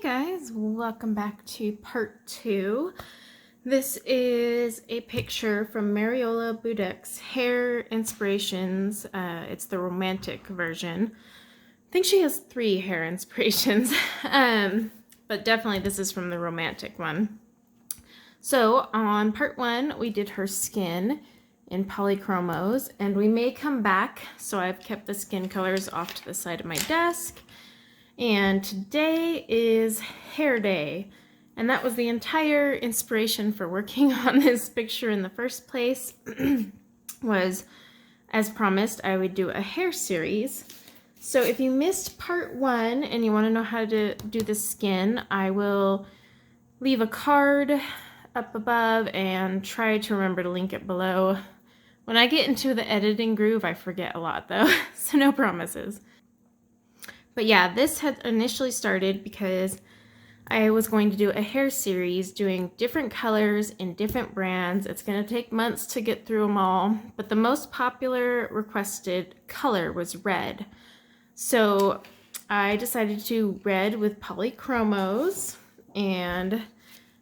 Guys, welcome back to part 2. This is a picture from Mariola Budek's Hair Inspirations. It's the romantic version. I think she has 3 hair inspirations, but definitely this is from the romantic one. So on part 1, we did her skin in polychromos, and we may come back, so I've kept the skin colors off to the side of my desk. And today is hair day, and that was the entire inspiration for working on this picture in the first place. Was, as promised, I would do a hair series. So if you missed part 1 and you want to know how to do the skin, I will leave a card up above and try to remember to link it below. When I get into the editing groove, I forget a lot though, so no promises. But yeah, this had initially started because I was going to do a hair series doing different colors in different brands. It's going to take months to get through them all, but the most popular requested color was red. So I decided to do red with polychromos, and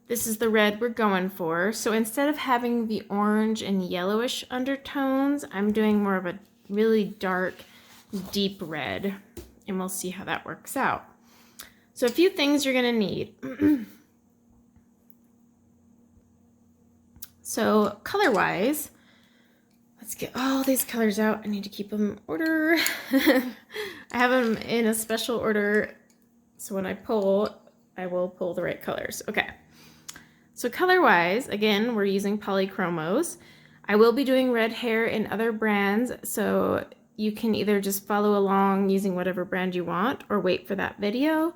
this is the red we're going for. So instead of having the orange and yellowish undertones, I'm doing more of a really dark, deep red. And we'll see how that works out. So a few things you're going to need. So color-wise, let's get all these colors out. I need to keep them in order. I have them in a special order, so when I pull, I will pull the right colors. Okay. So color-wise, again, we're using polychromos. I will be doing red hair in other brands, so you can either just follow along using whatever brand you want or wait for that video.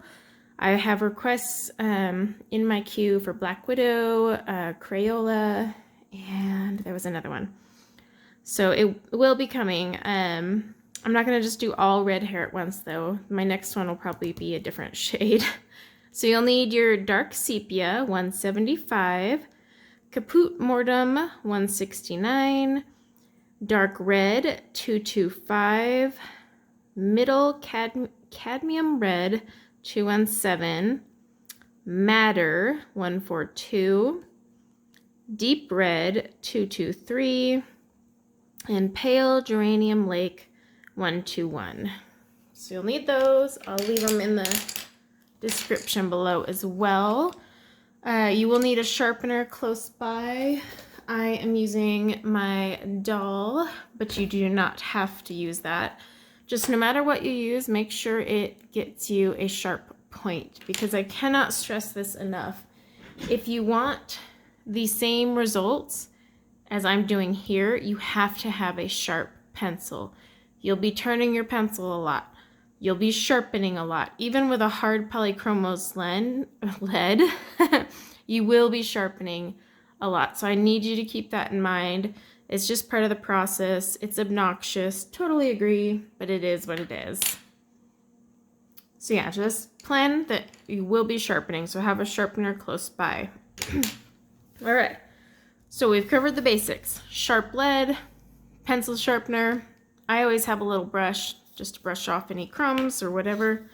I have requests in my queue for Black Widow, Crayola, and there was another one. So it will be coming. I'm not going to just do all red hair at once though. My next one will probably be a different shade. So you'll need your dark sepia, 175, caput mortem, 169, dark red, 225, middle cadmium red, 217, madder, 142, deep red, 223, and pale geranium lake, 121. So you'll need those. I'll leave them in the description below as well. You will need a sharpener close by. I am using my doll, but you do not have to use that. Just no matter what you use, make sure it gets you a sharp point, because I cannot stress this enough. If you want the same results as I'm doing here, you have to have a sharp pencil. You'll be turning your pencil a lot. You'll be sharpening a lot. Even with a hard polychromos lead, you will be sharpening a lot. So I need you to keep that in mind. It's just part of the process. It's obnoxious, totally agree, but it is what it is. So yeah, just plan that you will be sharpening, so have a sharpener close by. All right, so we've covered the basics. Sharp lead, pencil sharpener. I always have a little brush just to brush off any crumbs or whatever.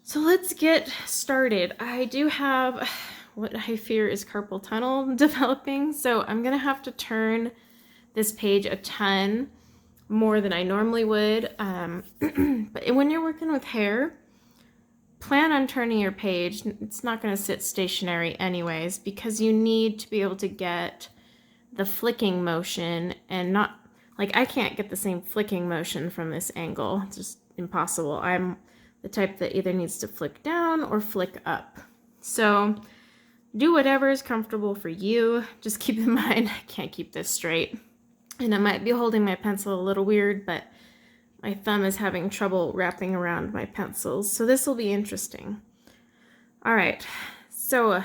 So let's get started. I do have what I fear is carpal tunnel developing, so I'm gonna have to turn this page a ton more than I normally would. But when you're working with hair, plan on turning your page. It's not gonna sit stationary anyways, because you need to be able to get the flicking motion, and not, like, I can't get the same flicking motion from this angle. It's just impossible. I'm the type that either needs to flick down or flick up. So do whatever is comfortable for you. Just keep in mind, I can't keep this straight. And I might be holding my pencil a little weird, but my thumb is having trouble wrapping around my pencils. So this will be interesting. All right, so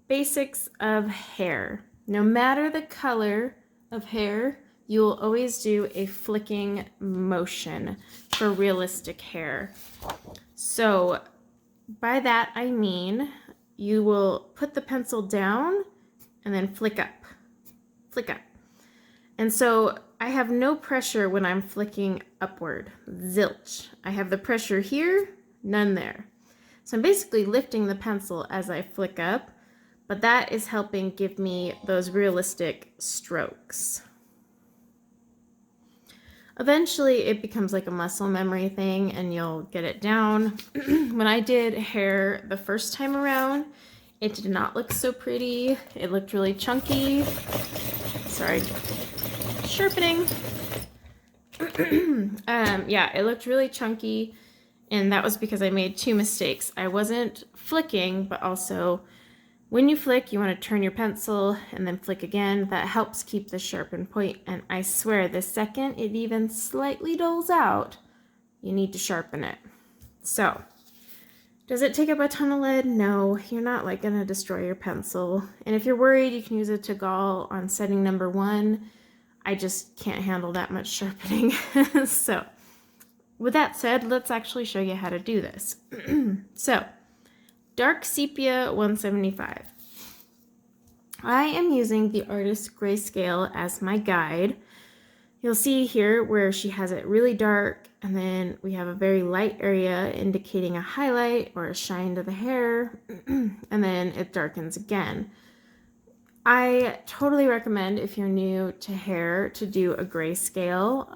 basics of hair. No matter the color of hair, you'll always do a flicking motion for realistic hair. So by that I mean you will put the pencil down and then flick up, flick up. And so I have no pressure when I'm flicking upward, zilch. I have the pressure here, none there. So I'm basically lifting the pencil as I flick up, but that is helping give me those realistic strokes. Eventually it becomes like a muscle memory thing and you'll get it down. When I did hair the first time around, it did not look so pretty. It looked really chunky. Sorry, sharpening. Yeah, it looked really chunky, and that was because I made two mistakes. I wasn't flicking, but also when you flick, you want to turn your pencil and then flick again. That helps keep the sharpened point, and I swear the second it even slightly dulls out, you need to sharpen it. So, does it take up a ton of lead? No, you're not like gonna destroy your pencil. And if you're worried, you can use a Tagal on setting number 1. I just can't handle that much sharpening. So, with that said, let's actually show you how to do this. So, dark sepia 175. I am using the artist grayscale as my guide. You'll see here where she has it really dark, and then we have a very light area indicating a highlight or a shine to the hair, and then it darkens again. I totally recommend, if you're new to hair, to do a grayscale.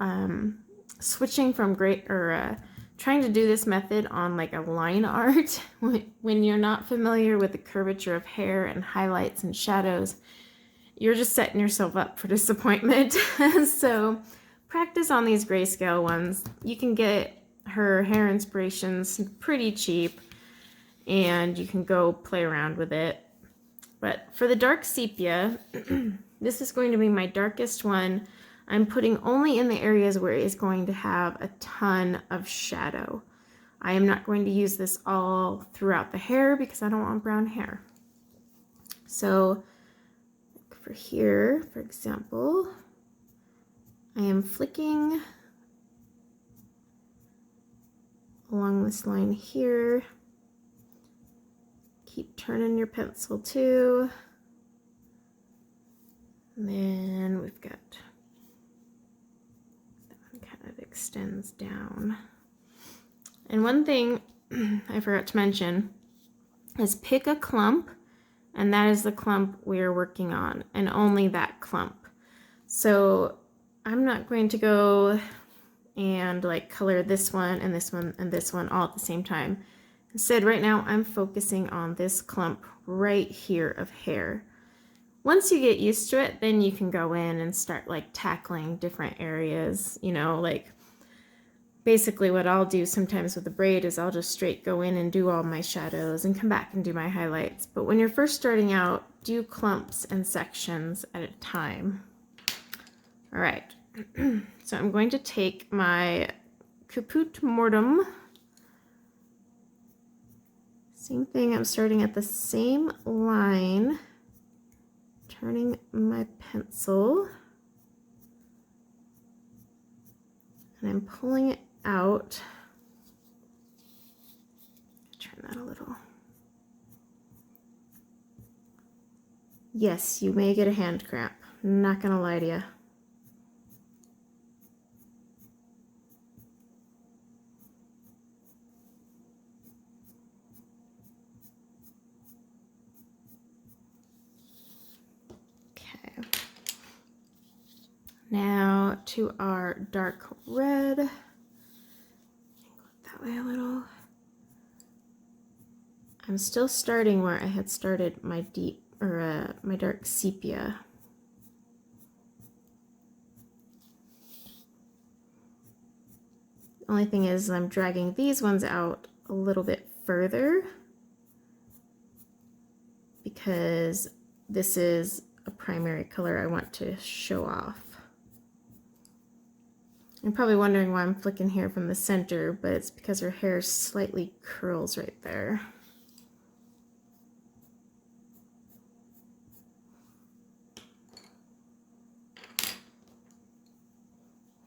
Switching from trying to do this method on like a line art when you're not familiar with the curvature of hair and highlights and shadows, you're just setting yourself up for disappointment. So practice on these grayscale ones. You can get her hair inspirations pretty cheap, and you can go play around with it. But for the dark sepia, this is going to be my darkest one. I'm putting only in the areas where it's going to have a ton of shadow. I am not going to use this all throughout the hair because I don't want brown hair. So for here, for example, I am flicking along this line here. Keep turning your pencil too. And then we've got that one kind of extends down. And one thing I forgot to mention is pick a clump, and that is the clump we're working on, and only that clump. So I'm not going to go and like color this one and this one and this one all at the same time. Instead, right now I'm focusing on this clump right here of hair. Once you get used to it, then you can go in and start like tackling different areas, you know, like basically what I'll do sometimes with the braid is I'll just straight go in and do all my shadows and come back and do my highlights. But when you're first starting out, do clumps and sections at a time. All right, so I'm going to take my caput mortem. Same thing, I'm starting at the same line, turning my pencil, and I'm pulling it out. Turn that a little. Yes, you may get a hand cramp. I'm not gonna lie to you. Okay. Now to our dark red. Go that way a little. I'm still starting where I had started my my dark sepia. The only thing is I'm dragging these ones out a little bit further because this is a primary color I want to show off. You're probably wondering why I'm flicking here from the center, but it's because her hair slightly curls right there.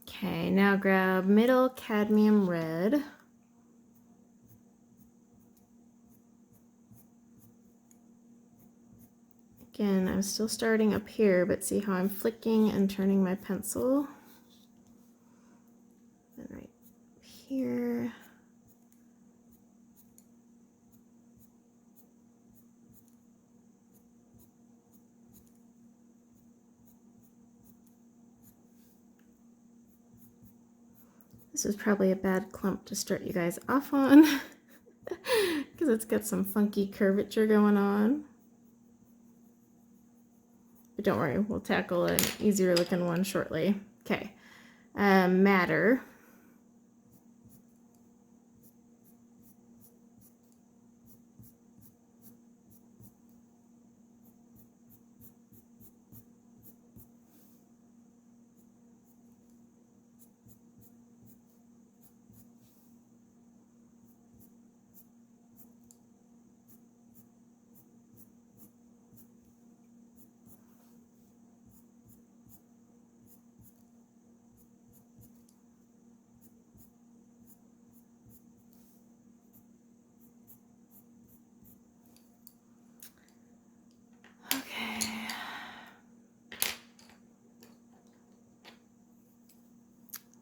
Okay, now grab middle cadmium red. Again, I'm still starting up here, but see how I'm flicking and turning my pencil? And right here. This is probably a bad clump to start you guys off on because it's got some funky curvature going on. But don't worry, we'll tackle an easier looking one shortly. Okay, matter.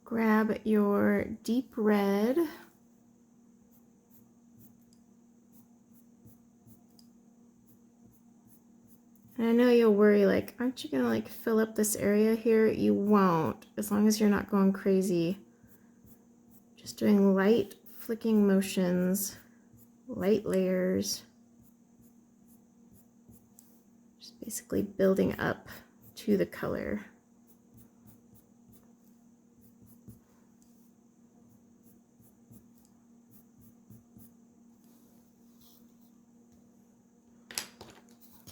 Grab your deep red. And I know you'll worry, like, aren't you gonna like fill up this area here? You won't, as long as you're not going crazy. Just doing light flicking motions, light layers. Just basically building up to the color.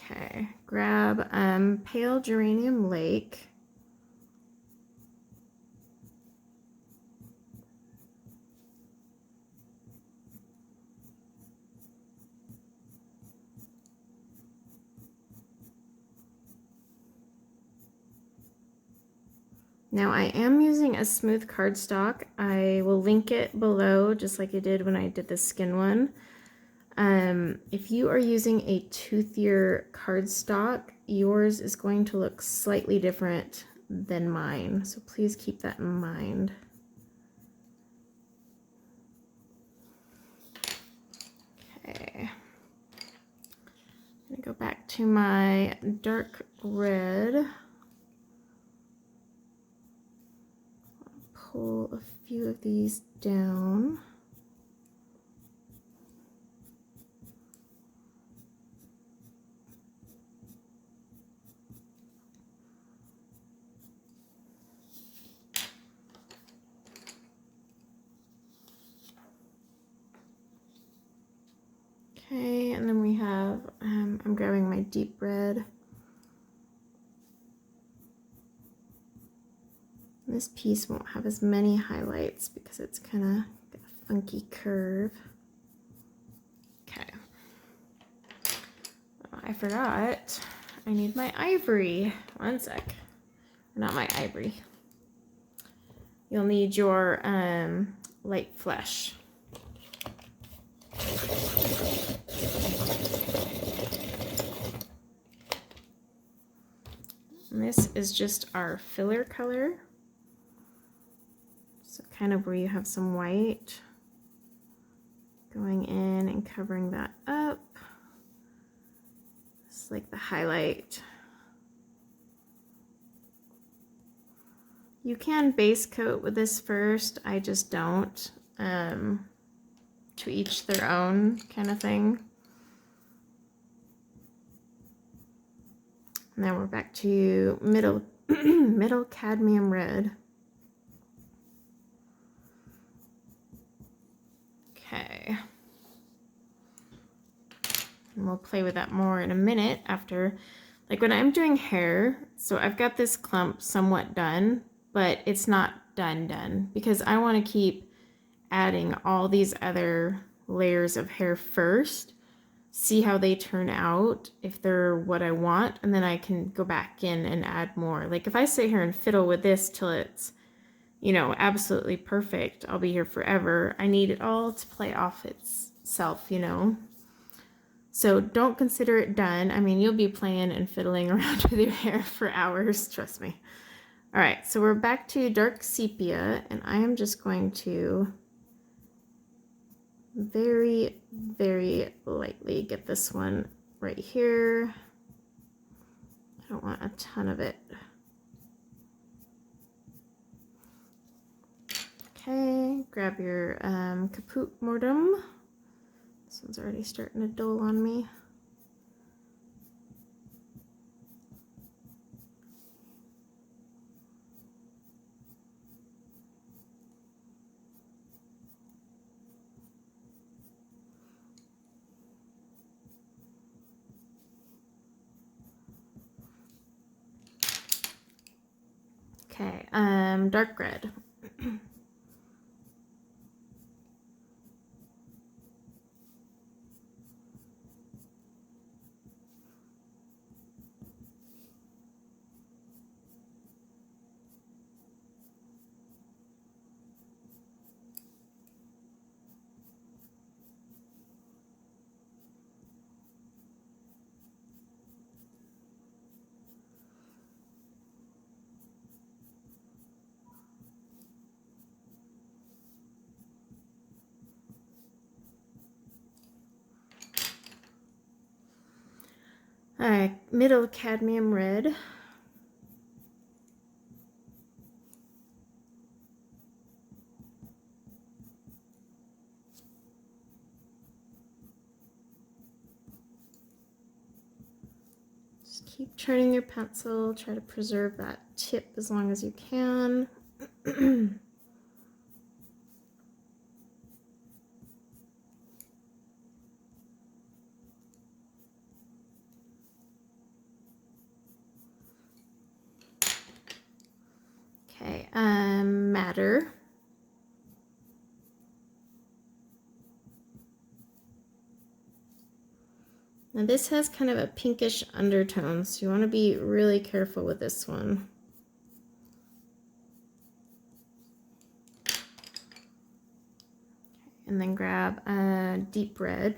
Okay, grab Pale Geranium Lake. Now I am using a smooth cardstock. I will link it below just like I did when I did the skin one. If you are using a toothier cardstock, yours is going to look slightly different than mine. So please keep that in mind. Okay. I'm gonna go back to my dark red. Pull a few of these down. Okay, and then we have, I'm grabbing my deep red. This piece won't have as many highlights because it's kind of got a funky curve. Okay. Oh, I forgot. I need my ivory. One sec. Not my ivory. You'll need your light flesh. And this is just our filler color. So kind of where you have some white going in and covering that up. It's like the highlight. You can base coat with this first, I just don't. To each their own kind of thing. Now we're back to middle middle cadmium red. Okay. And we'll play with that more in a minute after, like when I'm doing hair, so I've got this clump somewhat done, but it's not done because I want to keep adding all these other layers of hair first, see how they turn out, if they're what I want, and then I can go back in and add more. Like if I sit here and fiddle with this till it's, you know, absolutely perfect, I'll be here forever. I need it all to play off itself, you know. So don't consider it done. I mean, you'll be playing and fiddling around with your hair for hours, trust me. All right, so we're back to dark sepia, and I am just going to very, very lightly get this one right here. I don't want a ton of it. Okay, grab your caput mortem. This one's already starting to dull on me. Okay, dark red. All right, middle cadmium red. Just keep turning your pencil, try to preserve that tip as long as you can. Okay, madder. Now this has kind of a pinkish undertone, so you want to be really careful with this one. And then grab a deep red.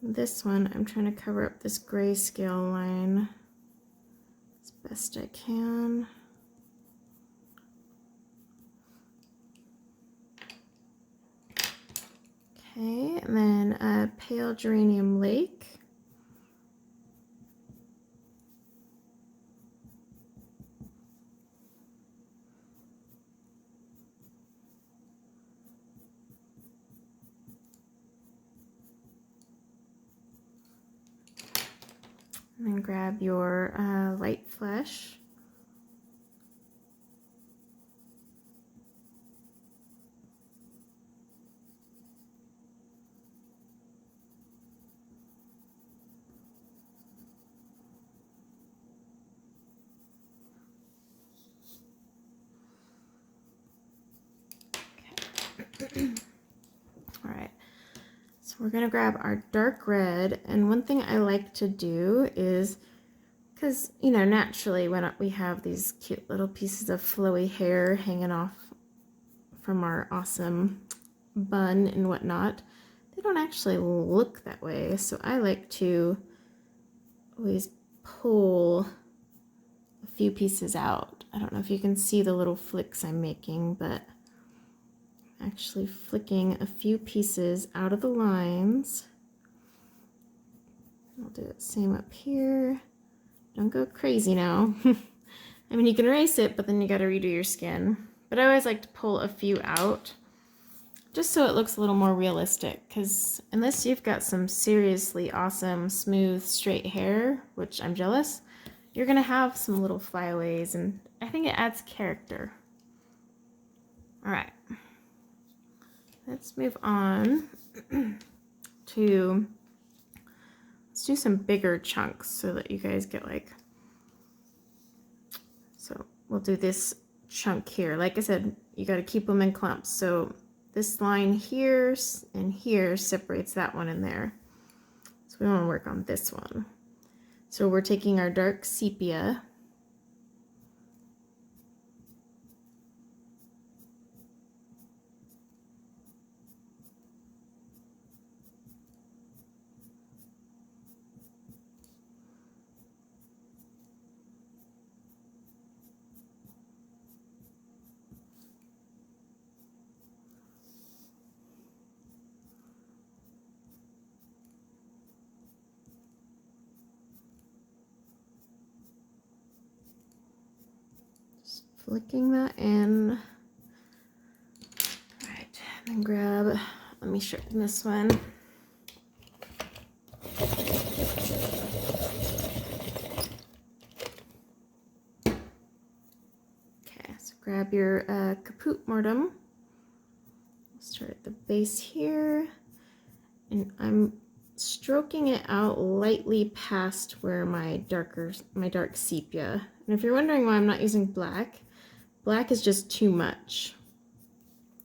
This one, I'm trying to cover up this grayscale line as best I can. Okay, and then a pale geranium lake. And then grab your light flesh. Okay. All right. So we're gonna grab our dark red, and one thing I like to do is, because you know, naturally when we have these cute little pieces of flowy hair hanging off from our awesome bun and whatnot, they don't actually look that way. So I like to always pull a few pieces out. I don't know if you can see the little flicks I'm making, but actually flicking a few pieces out of the lines. I'll do it same up here. Don't go crazy now. I mean, you can erase it, but then you got to redo your skin. But I always like to pull a few out just so it looks a little more realistic, because unless you've got some seriously awesome, smooth, straight hair, which I'm jealous, you're going to have some little flyaways, and I think it adds character. All right. Let's move on to, let's do some bigger chunks so that you guys get like, so we'll do this chunk here. Like I said, you got to keep them in clumps. So this line here and here separates that one in there. So we want to work on this one. So we're taking our dark sepia, flicking that in. All right, then grab, let me sharpen this one. Okay, so grab your caput mortem. Start at the base here, and I'm stroking it out lightly past where my dark sepia. And if you're wondering why I'm not using black, black is just too much.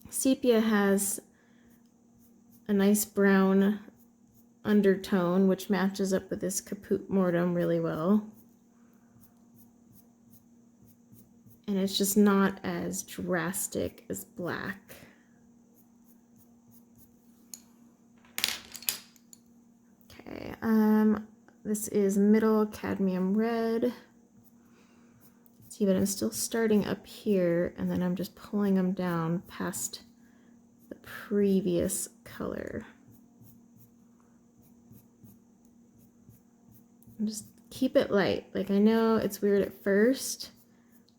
Sepia has a nice brown undertone, which matches up with this caput mortem really well. And it's just not as drastic as black. Okay, this is middle cadmium red. See, but I'm still starting up here, and then I'm just pulling them down past the previous color. And just keep it light. Like, I know it's weird at first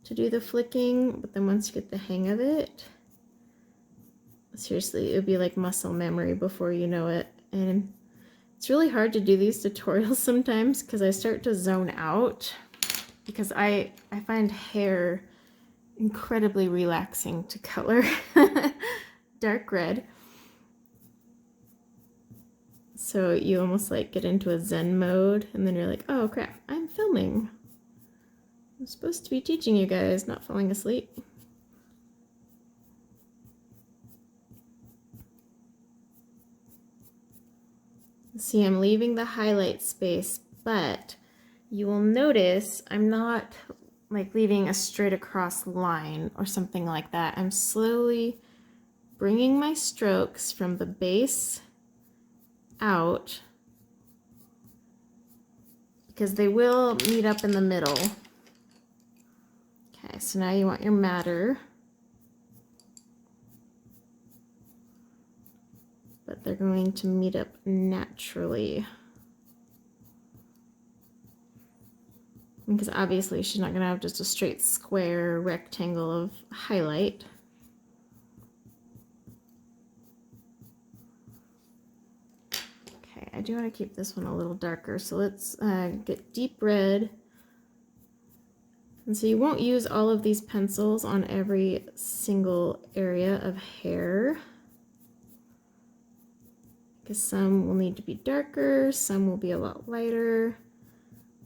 to do the flicking, but then once you get the hang of it, seriously, it would be like muscle memory before you know it. And it's really hard to do these tutorials sometimes because I start to zone out, because I find hair incredibly relaxing to color. Dark red. So you almost like get into a zen mode, and then you're like, oh crap, I'm filming. I'm supposed to be teaching you guys, not falling asleep. See, I'm leaving the highlight space, but you will notice I'm not like leaving a straight across line or something like that. I'm slowly bringing my strokes from the base out, because they will meet up in the middle. Okay, so now you want your matter, but they're going to meet up naturally. Because obviously she's not going to have just a straight square rectangle of highlight. Okay, I do want to keep this one a little darker, so let's get deep red. And so you won't use all of these pencils on every single area of hair, because some will need to be darker, some will be a lot lighter,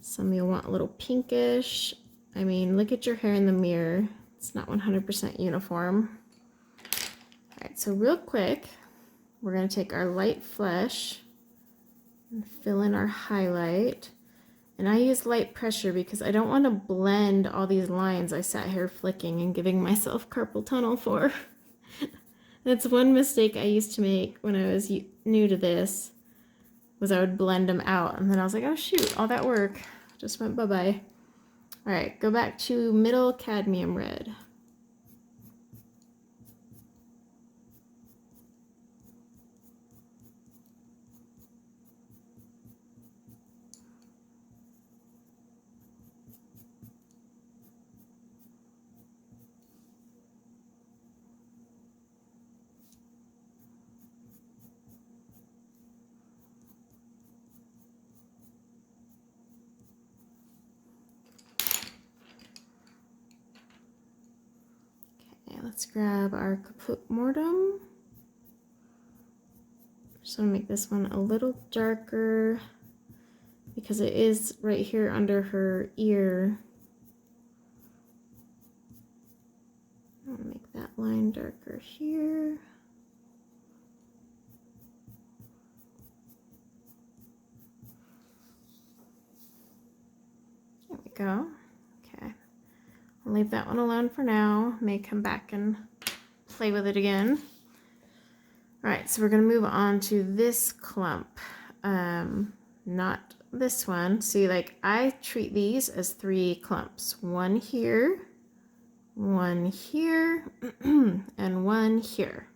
some you'll want a little pinkish. I mean, look at your hair in the mirror. It's not 100% uniform. All right, so real quick, we're going to take our light flesh and fill in our highlight. And I use light pressure because I don't want to blend all these lines I sat here flicking and giving myself carpal tunnel for. That's one mistake I used to make when I was new to this, was I would blend them out, and then I was like, oh shoot, all that work just went bye-bye. All right, go back to middle cadmium red. Let's grab our caput mortem. Just want to make this one a little darker because it is right here under her ear. I'll make that line darker here. There we go. Okay. I'll leave that one alone for now. May come back and play with it again. All right, so we're gonna move on to this clump. Not this one. See, like, I treat these as 3 clumps. One here, and one here.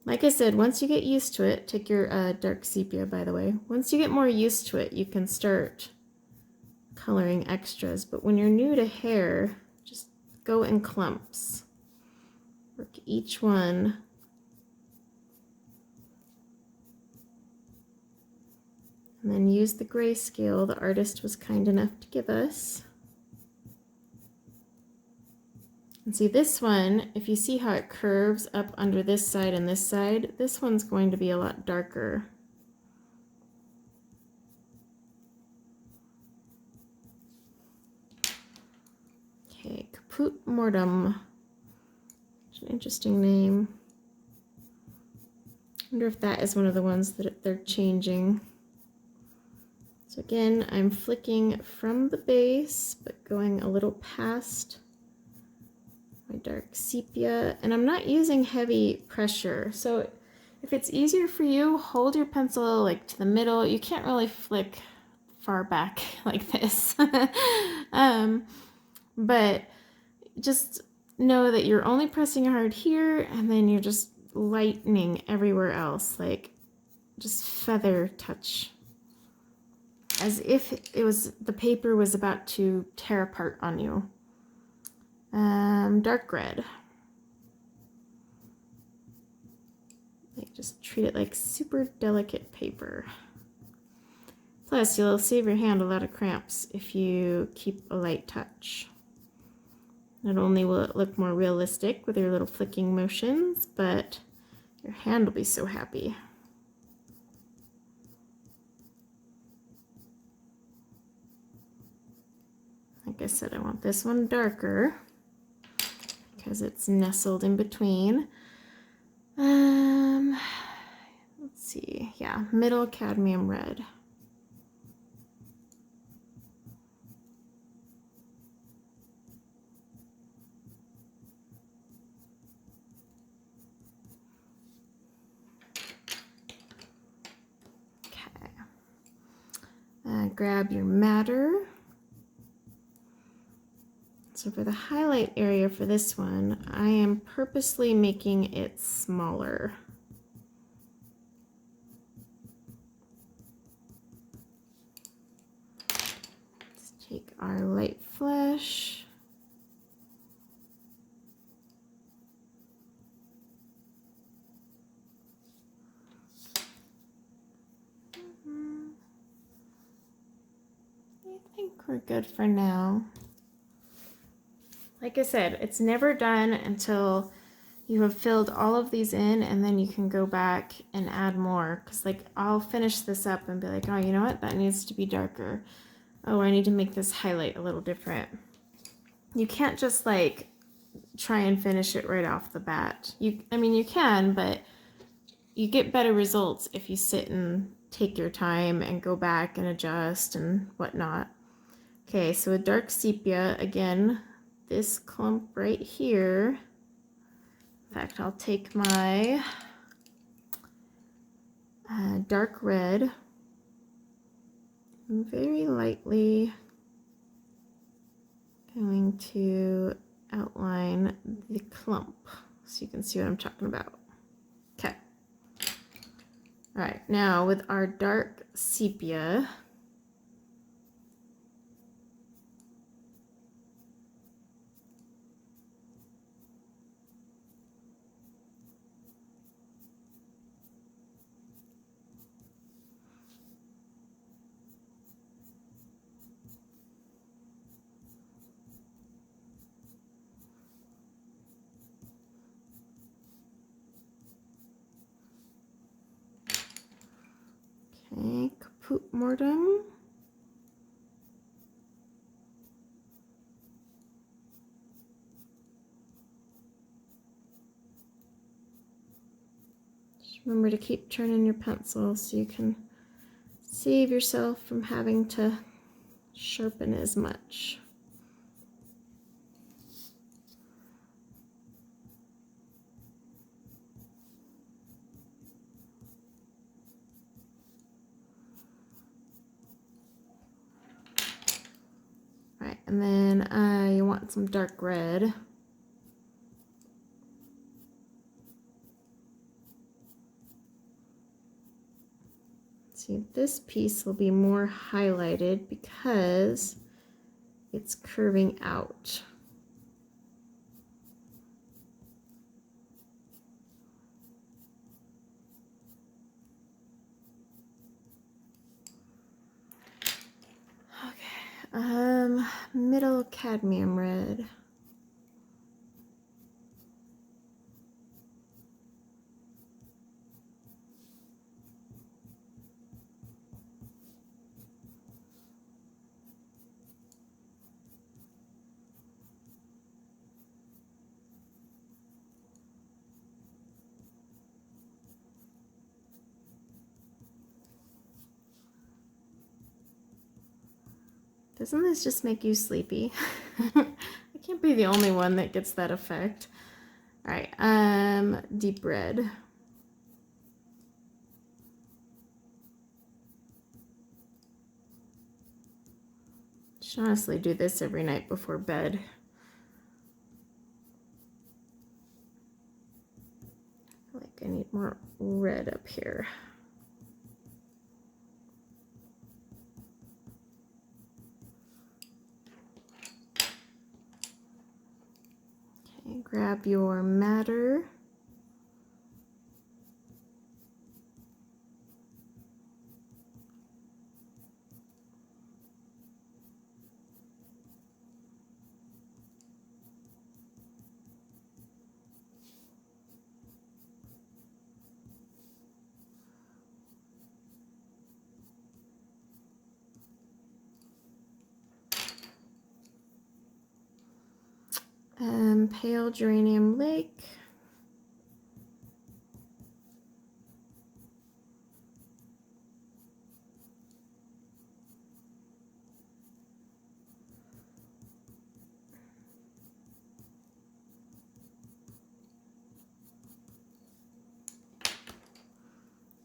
Like I said, once you get used to it, take your dark sepia, by the way. Once you get more used to it, you can start coloring extras, but when you're new to hair, just go in clumps. Work each one. And then use the grayscale the artist was kind enough to give us. And see this one, if you see how it curves up under this side and this side, this one's going to be a lot darker. Okay, Caput Mortem. It's an interesting name. I wonder if that is one of the ones that they're changing. So again, I'm flicking from the base, but going a little past my dark sepia, and I'm not using heavy pressure. So if it's easier for you, hold your pencil like to the middle. You can't really flick far back like this. But just know that you're only pressing hard here, and then you're just lightening everywhere else, like just feather touch, as if it was the paper was about to tear apart on you. Dark red. Like just treat it like super delicate paper. Plus, you'll save your hand a lot of cramps if you keep a light touch. Not only will it look more realistic with your little flicking motions, but your hand will be so happy. Like I said, I want this one darker because it's nestled in between. Let's see, yeah, middle cadmium red. Grab your matter. So for the highlight area for this one, I am purposely making it smaller. Let's take our light flesh. I think we're good for now. Like I said, it's never done until you have filled all of these in, and then you can go back and add more. Because like I'll finish this up and be like, oh, you know what? That needs to be darker. Oh, I need to make this highlight a little different. You can't just like try and finish it right off the bat. I mean, you can, but you get better results if you sit and take your time and go back and adjust and whatnot. Okay, so a dark sepia, again, this clump right here. In fact, I'll take my dark red and very lightly going to outline the clump so you can see what I'm talking about. Okay. All right, now with our dark sepia, okay, Caput Mortem. Just remember to keep turning your pencil so you can save yourself from having to sharpen as much. All right, and then you want some dark red. See, this piece will be more highlighted because it's curving out. Okay, middle cadmium red. Doesn't this just make you sleepy? I can't be the only one that gets that effect. All right, deep red. Should honestly do this every night before bed. I feel like I need more red up here. Okay, grab your matter. Pale geranium lake.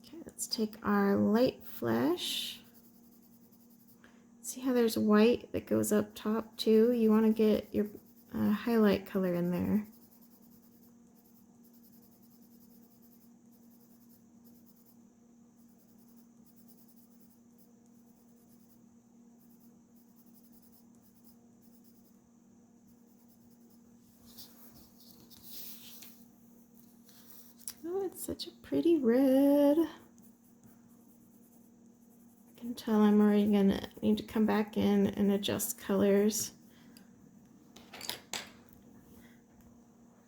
Okay, let's take our light flesh. See how there's white that goes up top too? You want to get your highlight color in there. Oh, it's such a pretty red. I can tell I'm already gonna need to come back in and adjust colors.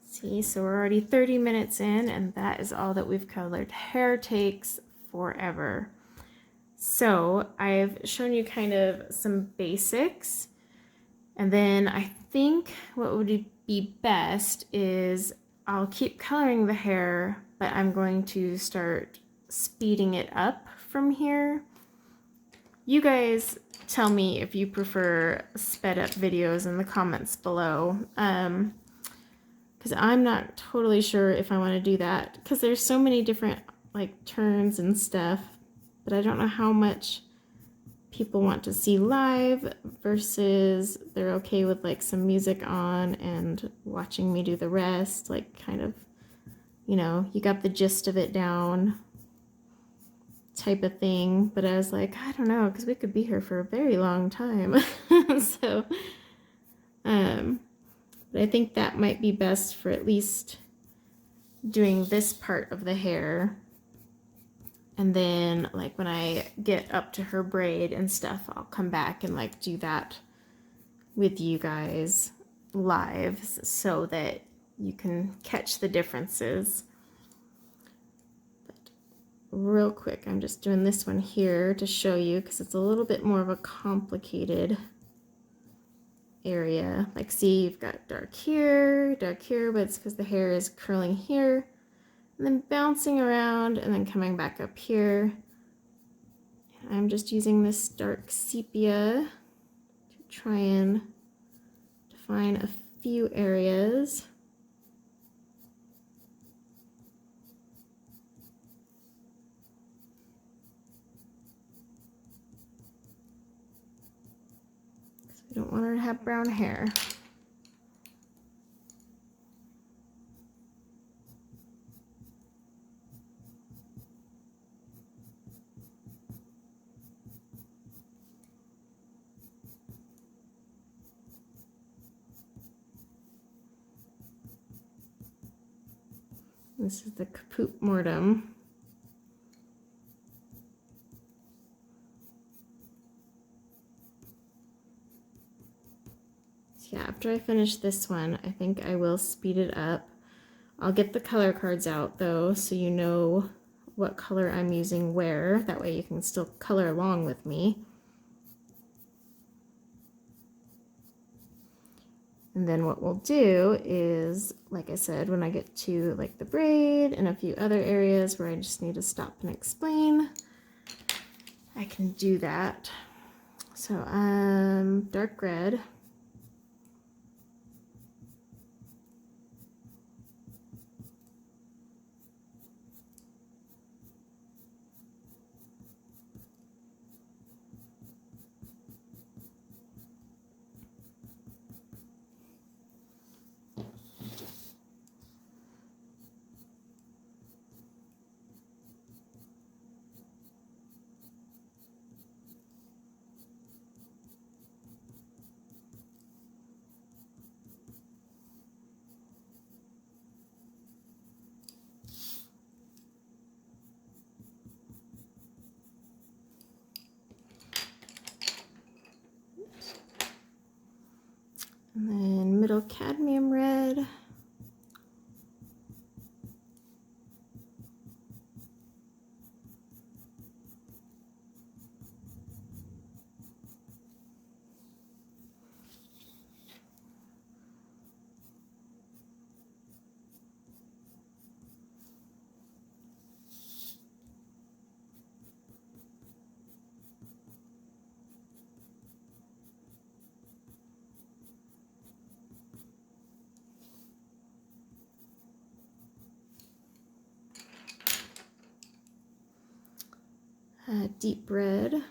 See, so we're already 30 minutes in and that is all that we've colored. Hair takes forever. So I've shown you kind of some basics, and then I think what would be best is I'll keep coloring the hair, but I'm going to start speeding it up from here. You guys tell me if you prefer sped up videos in the comments below, because I'm not totally sure if I want to do that, because there's so many different like turns and stuff, but I don't know how much people want to see live versus they're okay with like some music on and watching me do the rest, like kind of, you know, you got the gist of it down type of thing. But I was like, I don't know, because we could be here for a very long time. So but I think that might be best for at least doing this part of the hair. And then like when I get up to her braid and stuff, I'll come back and like do that with you guys live so that you can catch the differences. But real quick, I'm just doing this one here to show you because it's a little bit more of a complicated area. Like see, you've got dark here, but it's because the hair is curling here. And then bouncing around and then coming back up here. I'm just using this dark sepia to try and define a few areas. Because we don't want her to have brown hair. This is the caput mortem. So yeah, after I finish this one, I think I will speed it up. I'll get the color cards out though, so you know what color I'm using where. That way you can still color along with me. And then what we'll do is, like I said, when I get to like the braid and a few other areas where I just need to stop and explain, I can do that. So dark red. And then middle cadmium red. Deep red.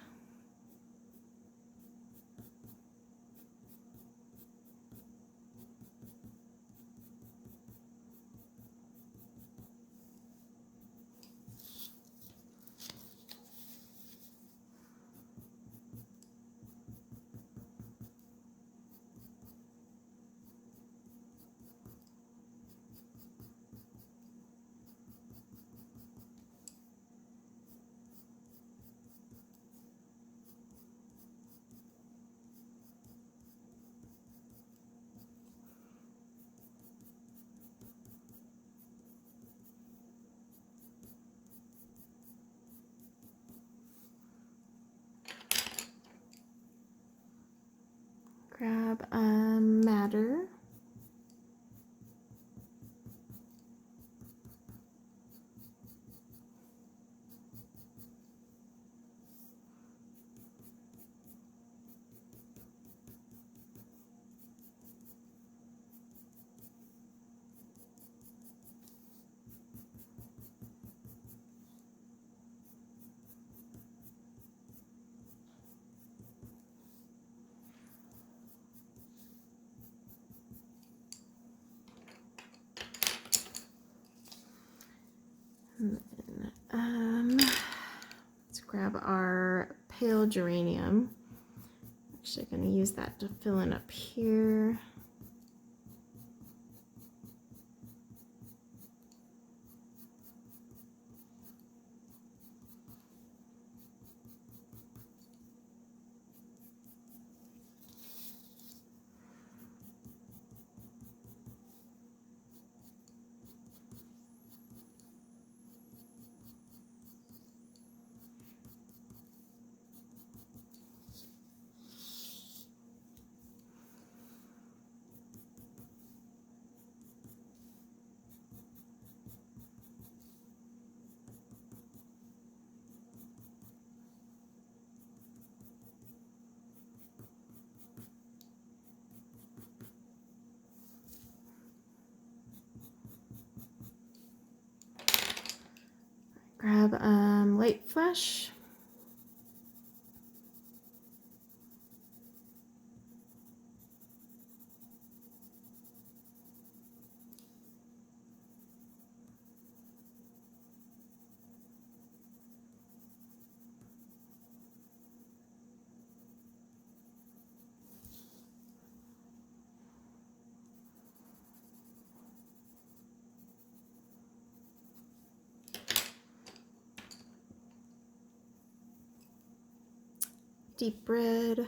Grab madder. Let's grab our pale geranium. Actually, I'm going to use that to fill in up here. Grab light flush. deep red.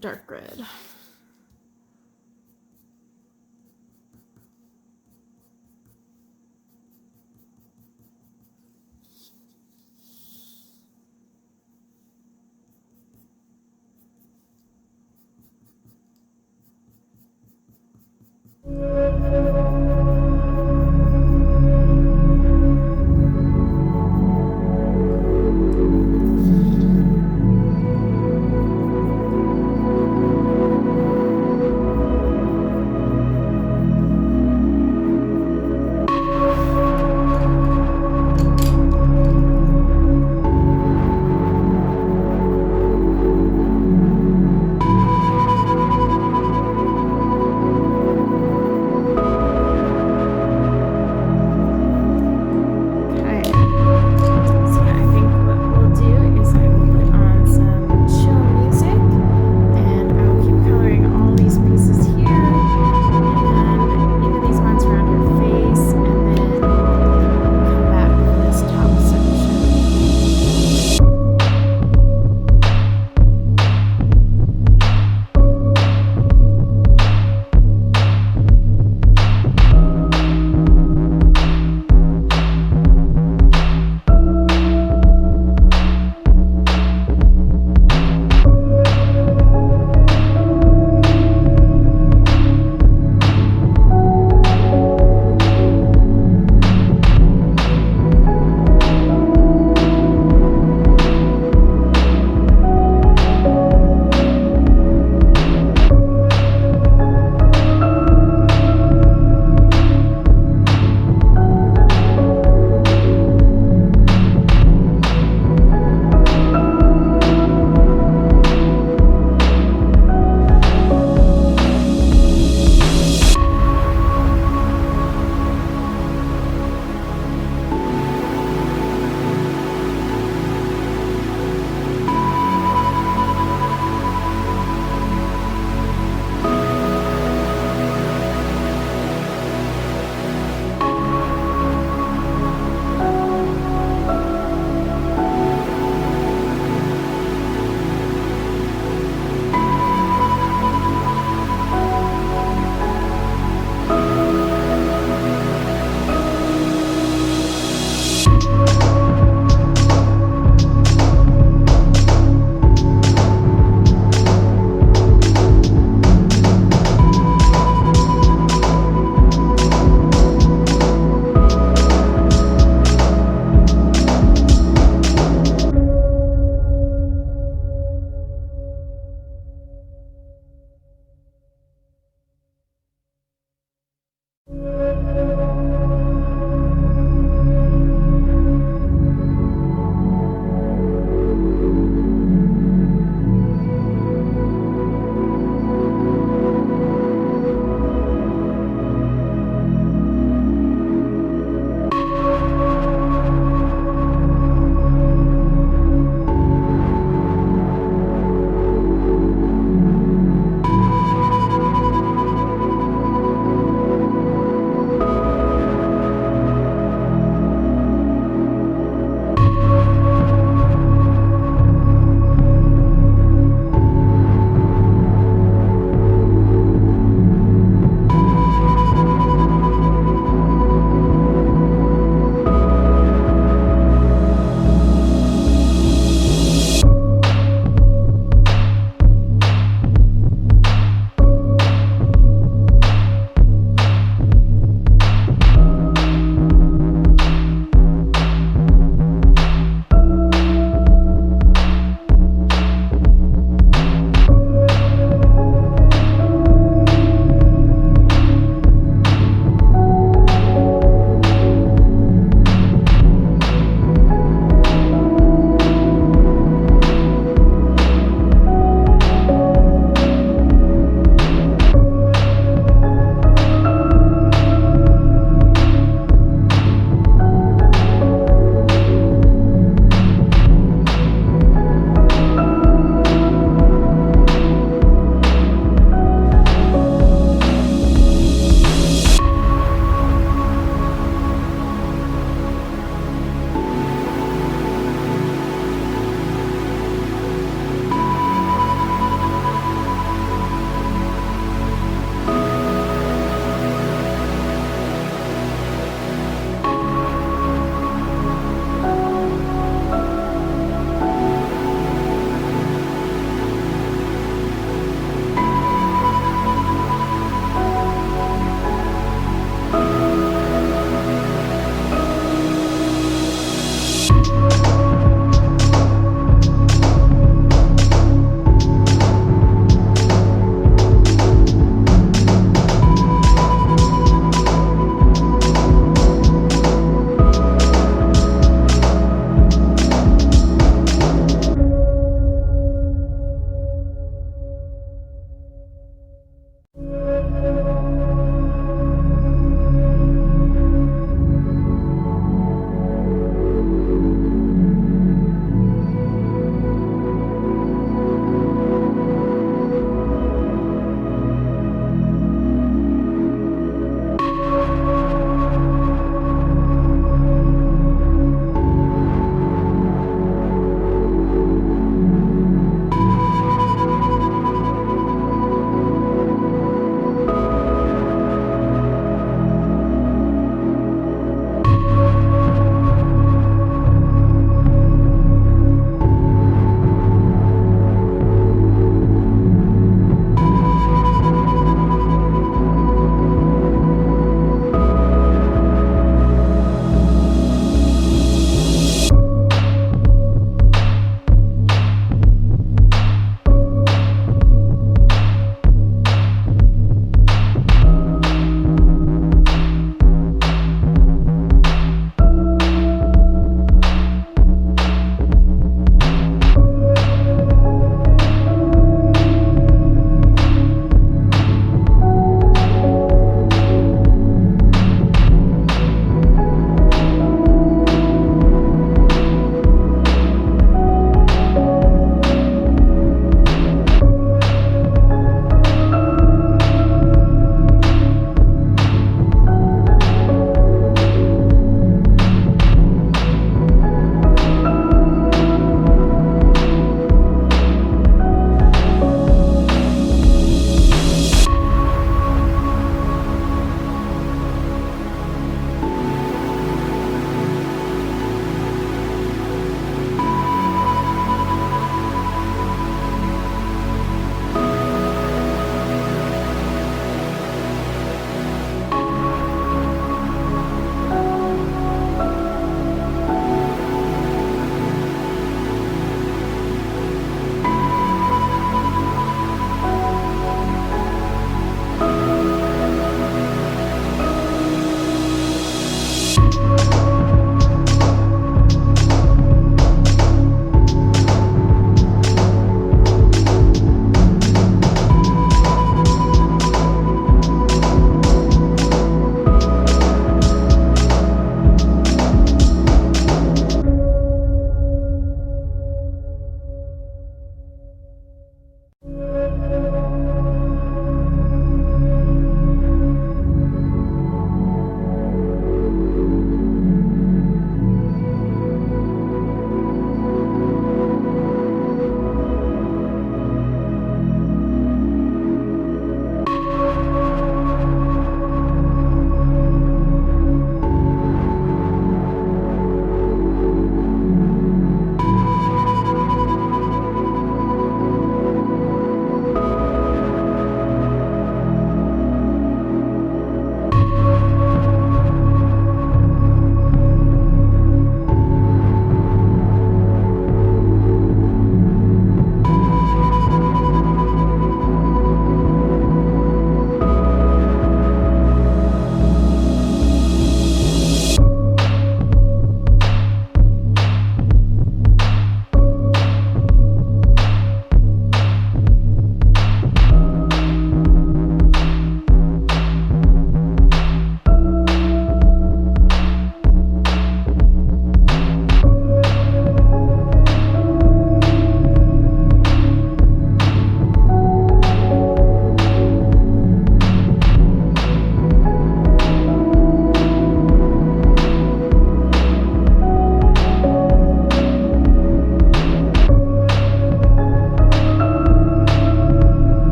Dark red.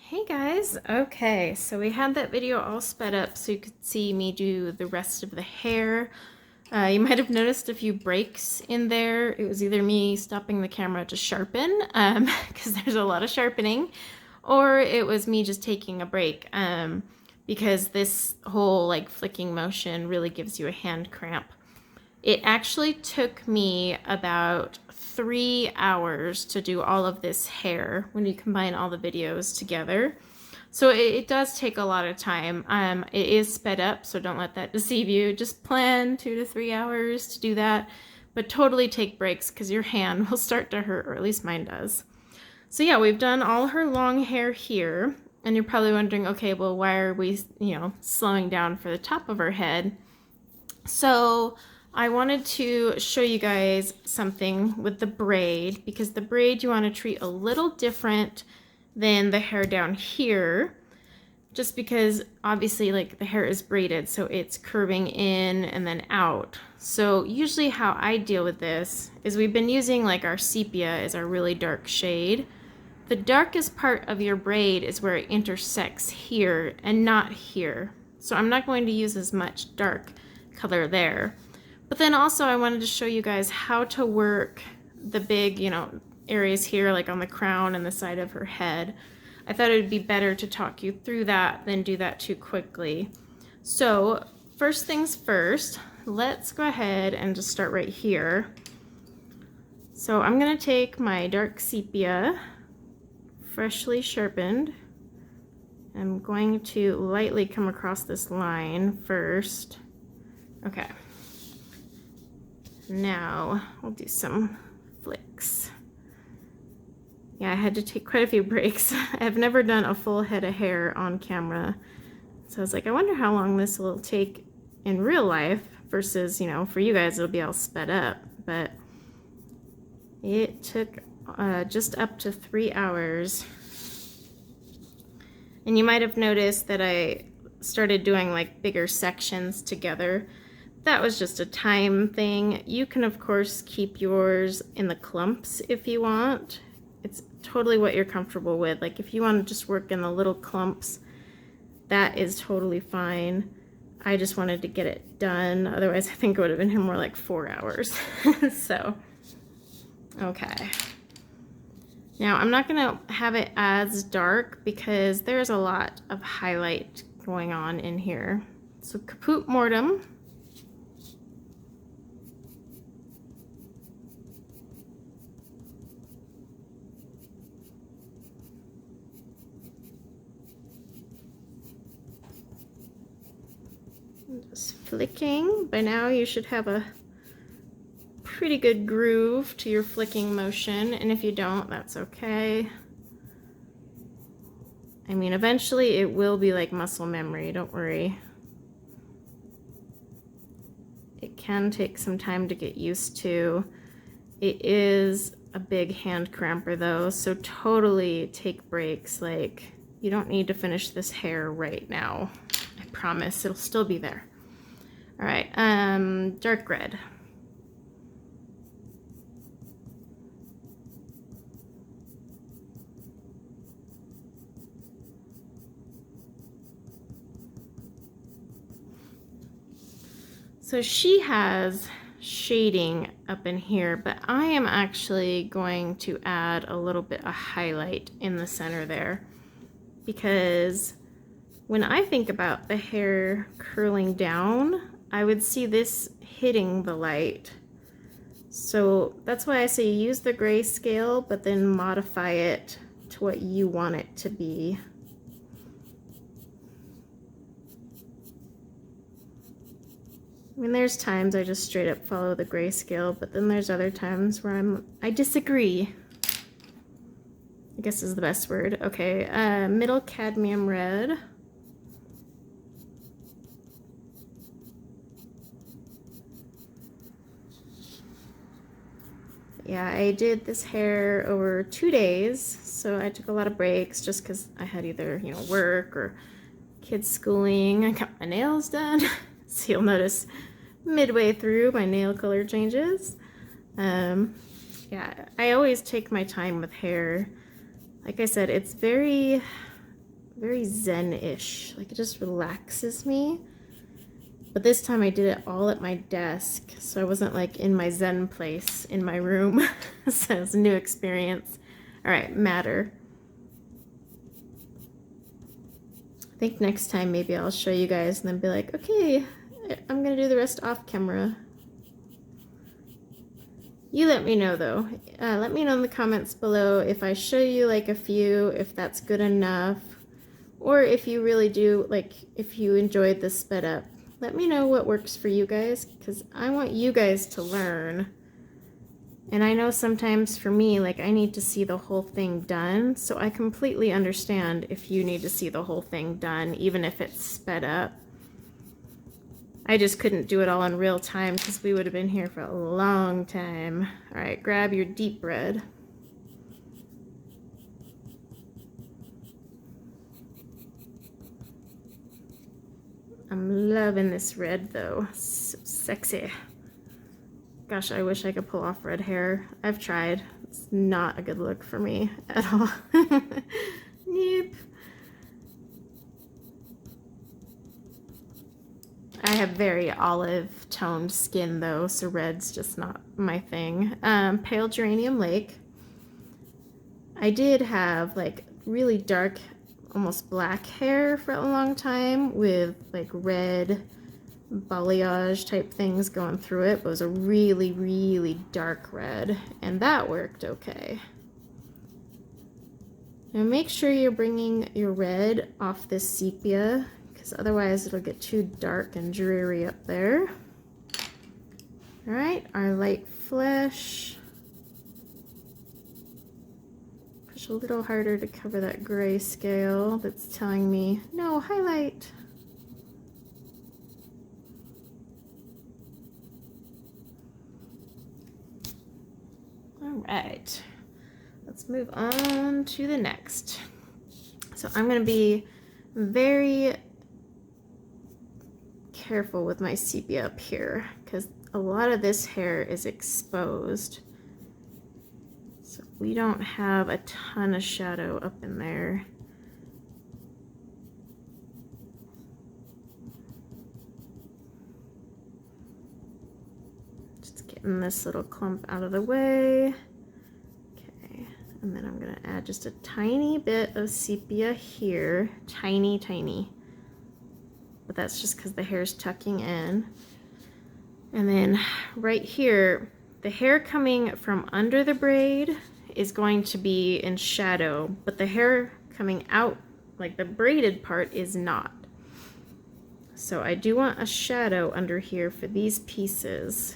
Hey guys, okay, so we had that video all sped up so you could see me do the rest of the hair. You might have noticed a few breaks in there. It was either me stopping the camera to sharpen, because there's a lot of sharpening, or it was me just taking a break, because this whole like flicking motion really gives you a hand cramp. It actually took me about 3 hours to do all of this hair when you combine all the videos together. So it does take a lot of time. It is sped up, so don't let that deceive you. Just plan 2 to 3 hours to do that, but totally take breaks because your hand will start to hurt, or at least mine does. So yeah, we've done all her long hair here, and you're probably wondering, okay, well, why are we, slowing down for the top of her head? So I wanted to show you guys something with the braid, because the braid you want to treat a little different than the hair down here. just because obviously like the hair is braided, so it's curving in and then out. So usually how I deal with this is we've been using like our sepia as our really dark shade. The darkest part of your braid is where it intersects here and not here. So I'm not going to use as much dark color there. But then also I wanted to show you guys how to work the big, you know, areas here like on the crown and the side of her head. I thought it would be better to talk you through that than do that too quickly. So first things first, let's go ahead and just start right here. So I'm gonna take my dark sepia, freshly sharpened. I'm going to lightly come across this line first. Okay. Now we'll do some flicks. Yeah, I had to take quite a few breaks. I've never done a full head of hair on camera. So I was like, I wonder how long this will take in real life versus, you know, for you guys, it'll be all sped up. But it took just up to 3 hours. And you might have noticed that I started doing like bigger sections together. That was just a time thing. You can, of course, keep yours in the clumps if you want. It's totally what you're comfortable with. Like if you want to just work in the little clumps, that is totally fine. I just wanted to get it done. Otherwise, I think it would have been here more like 4 hours. So, okay. Now, I'm not gonna have it as dark because there's a lot of highlight going on in here. So caput mortem. Just flicking. By now you should have a pretty good groove to your flicking motion, and if you don't, that's okay. I mean, eventually it will be like muscle memory, don't worry. It can take some time to get used to. It is a big hand cramper though, so totally take breaks. Like, you don't need to finish this hair right now. I promise it'll still be there. All right, dark red. So she has shading up in here, but I am actually going to add a little bit of highlight in the center there, because when I think about the hair curling down, I would see this hitting the light. So that's why I say use the grayscale, but then modify it to what you want it to be. I mean, there's times I just straight up follow the grayscale, but then there's other times where I disagree. I guess is the best word. Okay, middle cadmium red. Yeah, I did this hair over 2 days, so I took a lot of breaks just because I had either, you know, work or kids schooling. I got my nails done. So you'll notice midway through my nail color changes. Yeah, I always take my time with hair. Like I said, it's very, very zen-ish. Like it just relaxes me. But this time I did it all at my desk, so I wasn't like in my zen place in my room. So it's a new experience. All right, matter. I think next time maybe I'll show you guys and then be like, okay, I'm gonna do the rest off camera. You let me know though. Let me know in the comments below if I show you like a few, if that's good enough, or if you really do, like if you enjoyed this sped up. Let me know what works for you guys, because I want you guys to learn. And I know sometimes for me, like I need to see the whole thing done, so I completely understand if you need to see the whole thing done, even if it's sped up. I just couldn't do it all in real time because we would have been here for a long time. All right, grab your deep red. loving this red though. So sexy. Gosh, I wish I could pull off red hair. I've tried. It's not a good look for me at all. Nope. I have very olive toned skin though, so red's just not my thing. Pale Geranium Lake. I did have like really dark, almost black hair for a long time with like red balayage type things going through it, but it was a really, really dark red, and that worked okay. Now make sure you're bringing your red off this sepia, because otherwise it'll get too dark and dreary up there. All right, our light flesh. Push a little harder to cover that gray scale that's telling me, no, highlight. All right, let's move on to the next. So I'm gonna be very careful with my sepia up here because a lot of this hair is exposed. So we don't have a ton of shadow up in there. Just getting this little clump out of the way. Okay, and then I'm gonna add just a tiny bit of sepia here, tiny, tiny. But that's just because the hair's tucking in. And then right here, the hair coming from under the braid is going to be in shadow, but the hair coming out, like the braided part, is not. So I do want a shadow under here for these pieces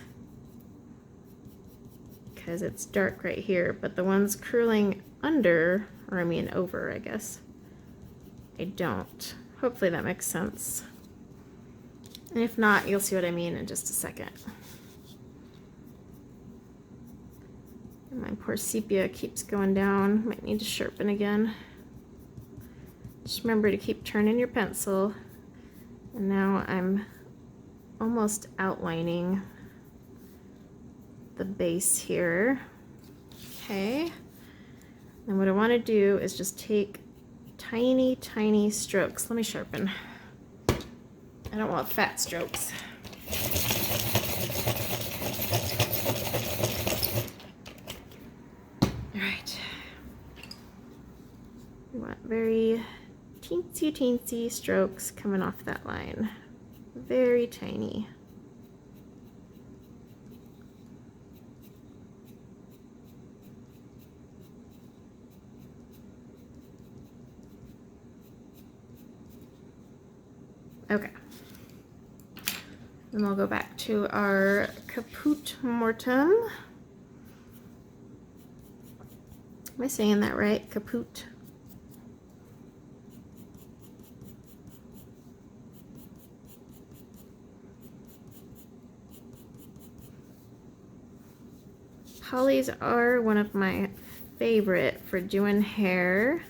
because it's dark right here, but the ones curling under, or I mean over, I guess, I don't. Hopefully that makes sense. And if not, you'll see what I mean in just a second. And my poor sepia keeps going down. Might need to sharpen again. Just remember to keep turning your pencil. And now I'm almost outlining the base here. Okay. And what I want to do is just take tiny, tiny strokes. Let me sharpen. I don't want fat strokes. All right. We want very teensy, teensy strokes coming off that line. Very tiny. Okay. Then we'll go back to our caput mortem. Am I saying that right? Caput. Polys are one of my favorite for doing hair,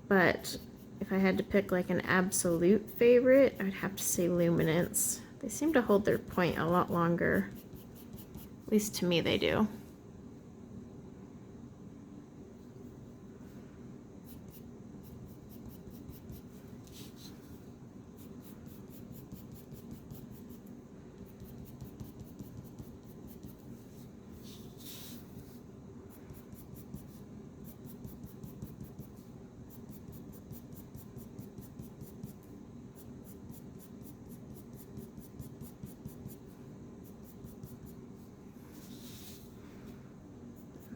but if I had to pick like an absolute favorite, I'd have to say luminance. They seem to hold their point a lot longer. At least to me they do.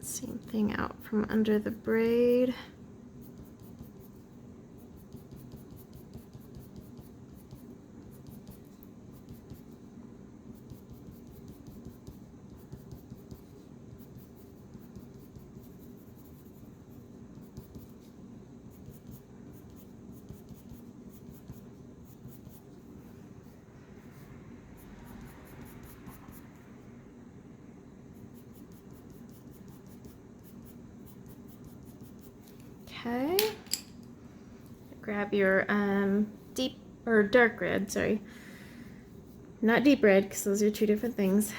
Same thing out from under the braid. Okay, grab your deep or dark red, sorry. Not deep red, because those are two different things.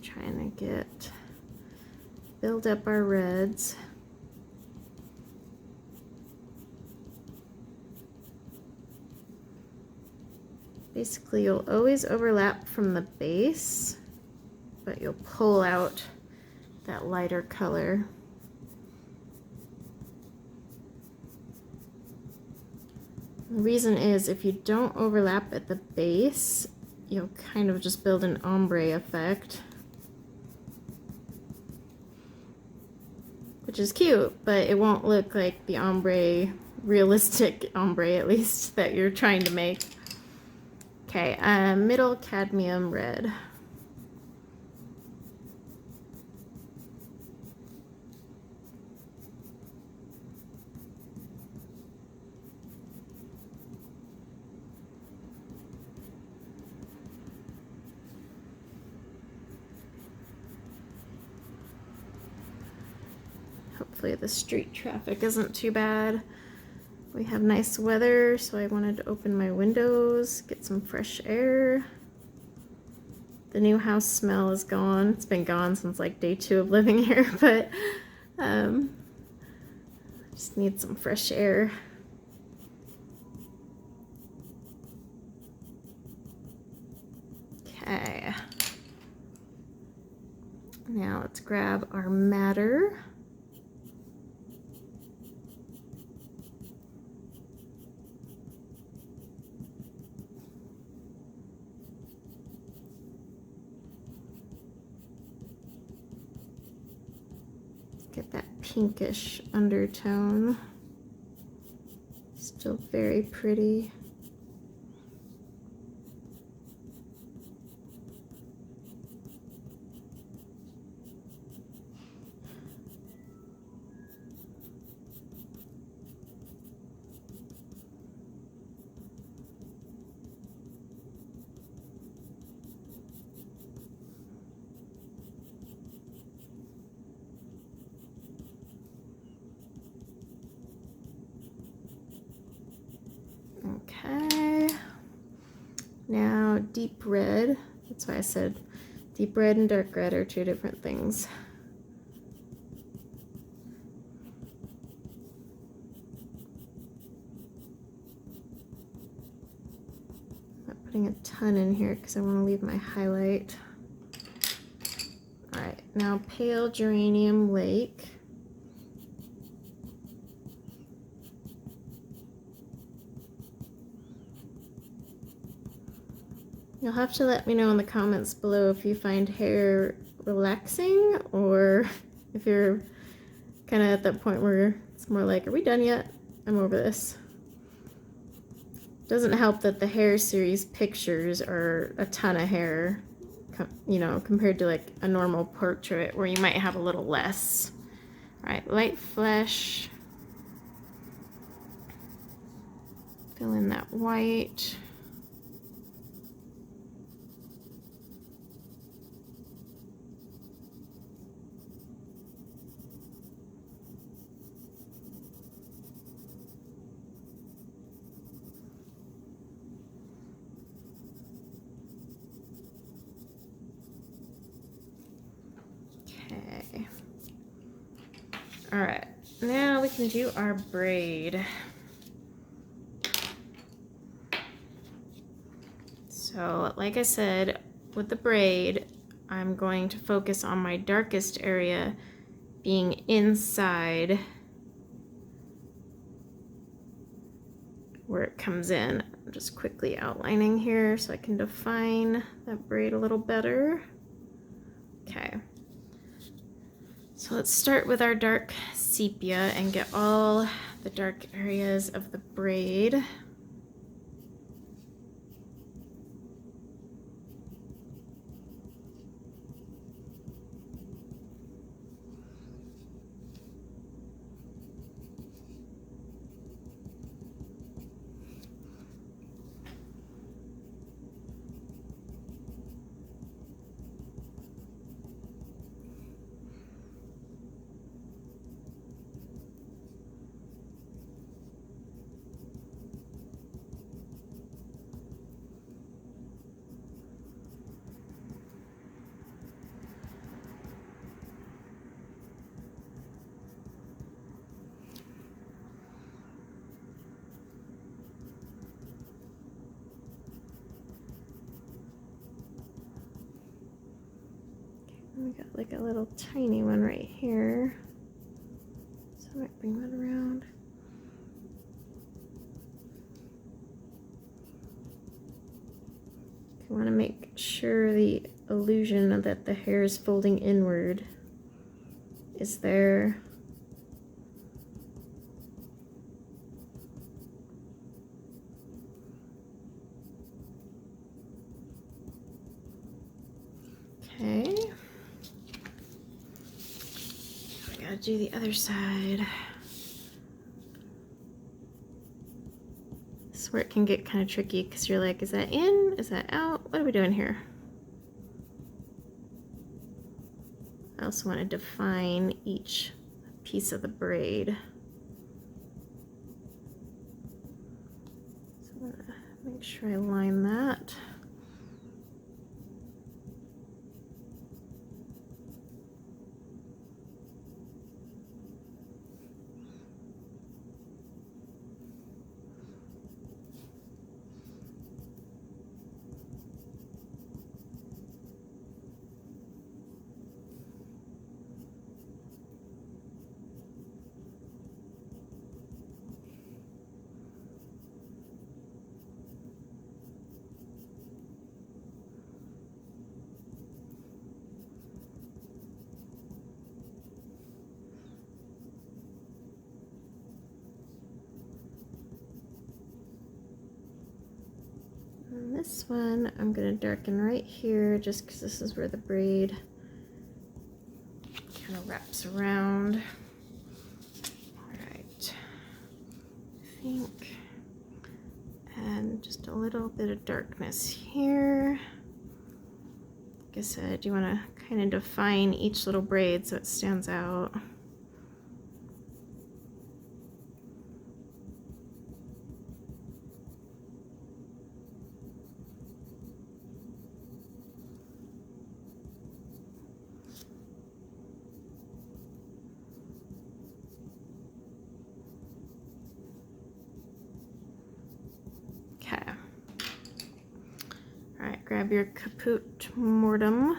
Trying to build up our reds. Basically, you'll always overlap from the base, but you'll pull out that lighter color. The reason is if you don't overlap at the base, you'll kind of just build an ombre effect. Which is cute, but it won't look like the ombre, realistic ombre at least, that you're trying to make. Okay, middle cadmium red. Hopefully the street traffic isn't too bad. We have nice weather, so I wanted to open my windows, get some fresh air. The new house smell is gone. It's been gone since like day 2 of living here, but just need some fresh air. Okay. Now let's grab our madder. Get that pinkish undertone. Still very pretty. Okay, now deep red. That's why I said deep red and dark red are two different things. I'm not putting a ton in here because I want to leave my highlight. All right, now pale geranium lake. You'll have to let me know in the comments below if you find hair relaxing or if you're kind of at that point where it's more like, are we done yet? I'm over this. Doesn't help that the hair series pictures are a ton of hair, you know, compared to like a normal portrait where you might have a little less. All right, light flesh. Fill in that white. Okay. All right, now we can do our braid. So like I said, with the braid, I'm going to focus on my darkest area being inside where it comes in. I'm just quickly outlining here so I can define that braid a little better. Okay. So let's start with our dark sepia and get all the dark areas of the braid. we got like a little tiny one right here. So I might bring that around. I want to make sure the illusion that the hair is folding inward is there. Okay. We gotta do the other side. This is where it can get kind of tricky because you're like, is that in? Is that out? What are we doing here? I also want to define each piece of the braid. So I'm gonna make sure I line that. And this one I'm going to darken right here just because this is where the braid kind of wraps around. Alright, I think, and just a little bit of darkness here. Like I said, you want to kind of define each little braid so it stands out. Alright, grab your caput mortem.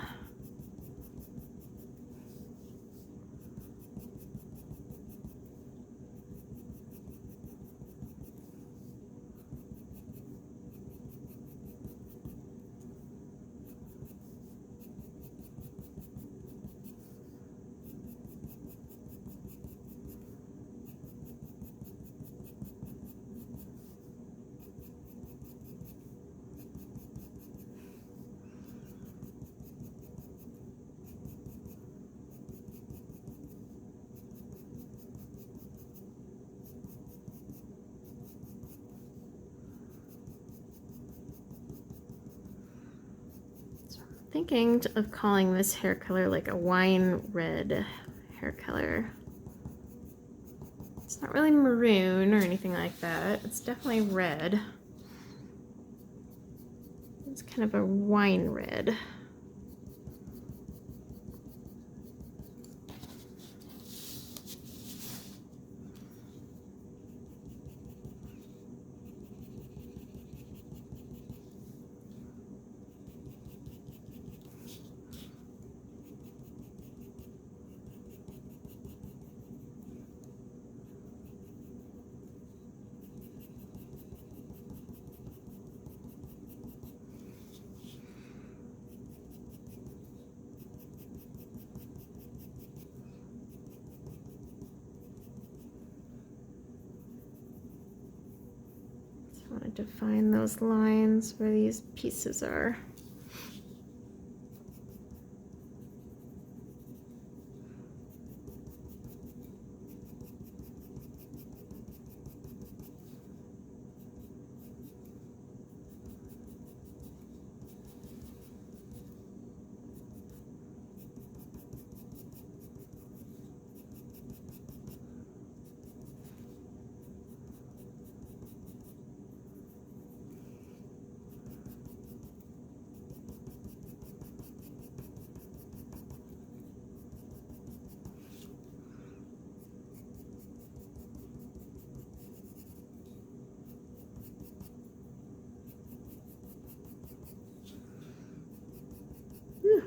Thinking of calling this hair color like a wine red hair color. It's not really maroon or anything like that. It's definitely red. It's kind of a wine red. I want to define those lines where these pieces are.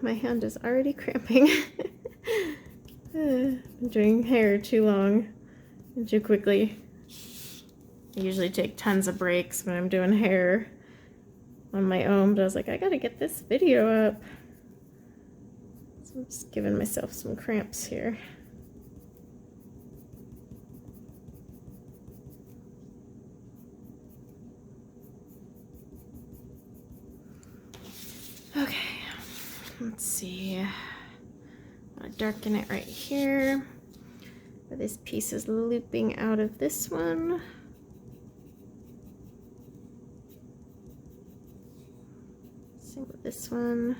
my hand is already cramping. Been doing hair too long and too quickly. I usually take tons of breaks when I'm doing hair on my own, but I was like, I gotta get this video up. So I'm just giving myself some cramps here. Okay, let's see. I'm gonna darken it right here. Where this piece is looping out of this one. Same with this one.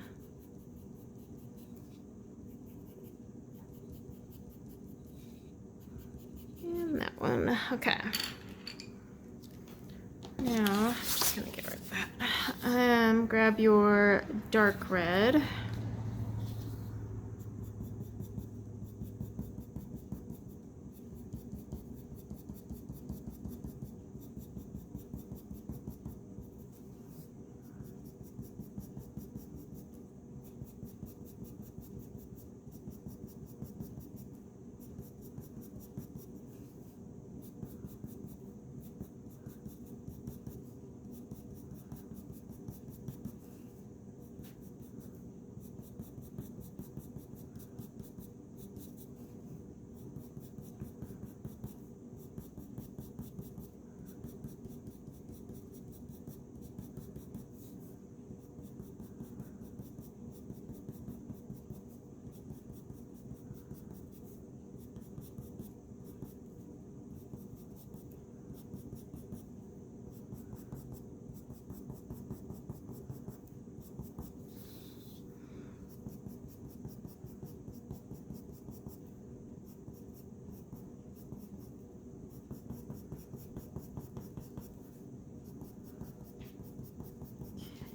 And that one. Okay. Now, I'm just gonna get rid of that. Grab your dark red.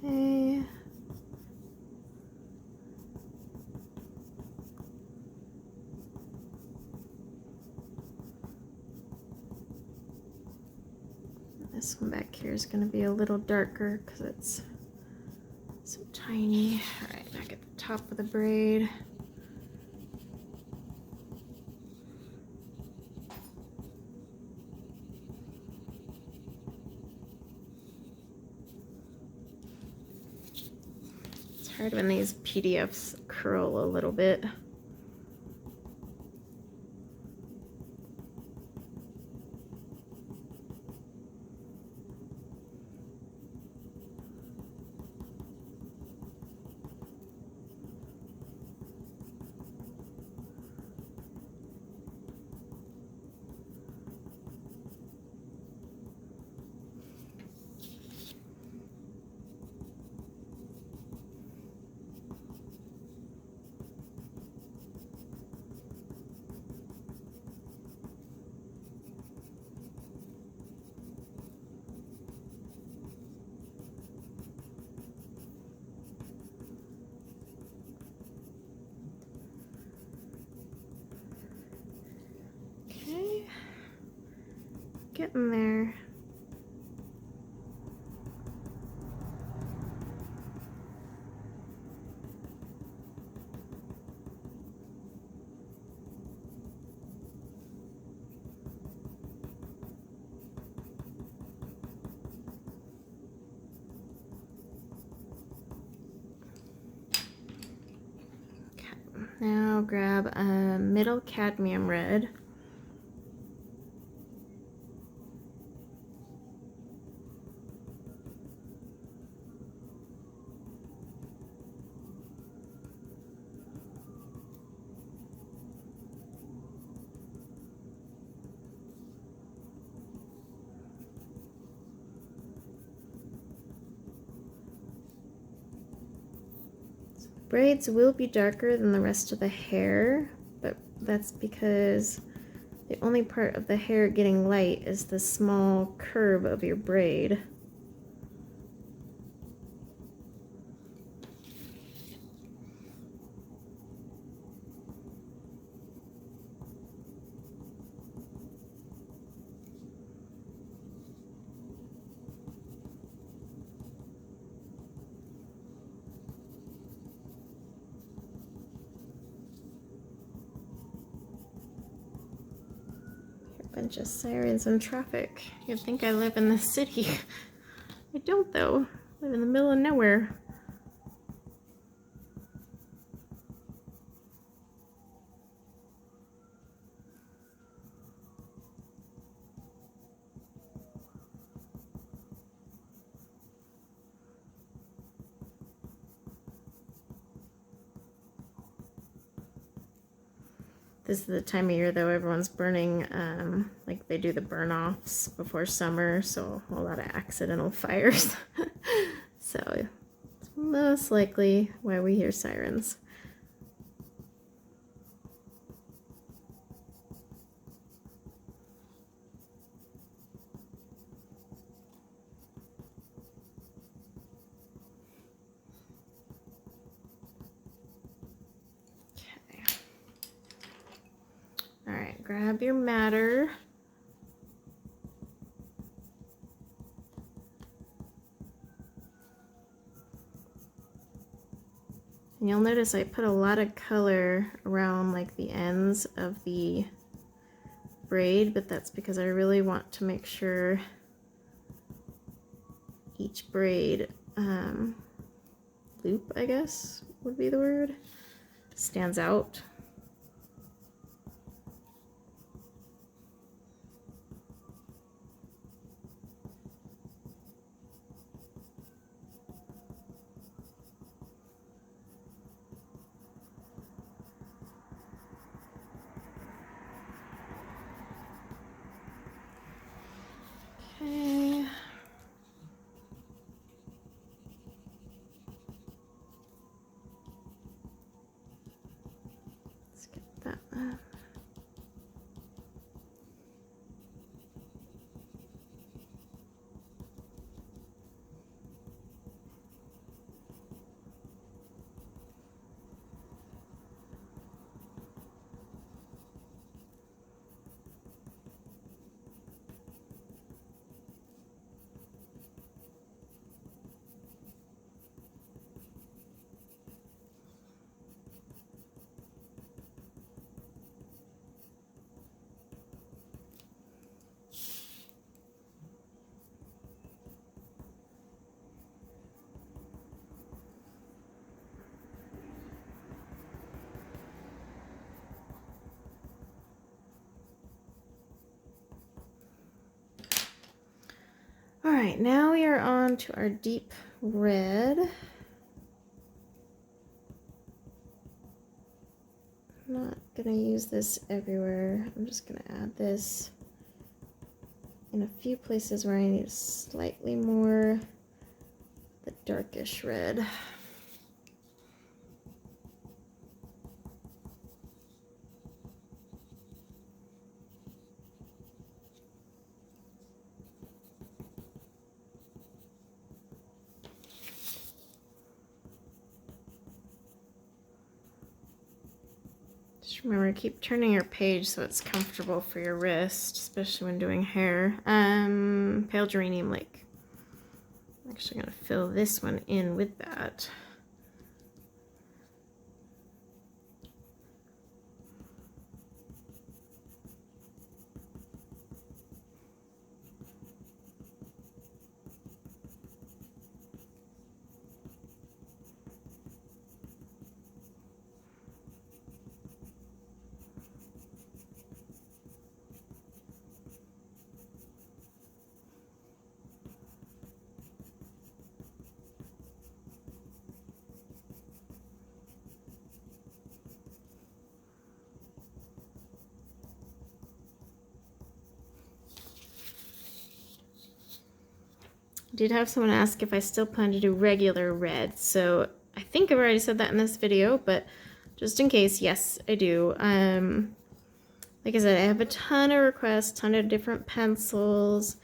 Okay. This one back here is going to be a little darker because it's so tiny. All right, back at the top of the braid. It's hard when these PDFs curl a little bit. Getting there. Okay. Now grab a middle cadmium red. Braids will be darker than the rest of the hair, but that's because the only part of the hair getting light is the small curve of your braid. bunch of sirens and traffic. You'd think I live in the city. I don't though. I live in the middle of nowhere. This is the time of year though everyone's burning, like they do the burn-offs before summer, so a lot of accidental fires. So it's most likely why we hear sirens. All right, grab your matter. And you'll notice I put a lot of color around like the ends of the braid, but that's because I really want to make sure each braid loop, I guess would be the word, stands out. Okay. Let's get that up. All right, now we are on to our deep red. I'm not gonna use this everywhere. I'm just gonna add this in a few places where I need slightly more the darkish red. Just remember, keep turning your page so it's comfortable for your wrist, especially when doing hair. Pale Geranium Lake. I'm actually going to fill this one in with that. Did have someone ask if I still plan to do regular red, so I think I've already said that in this video, but just in case, yes, I do. Like I said, I have a ton of requests, ton of different pencils.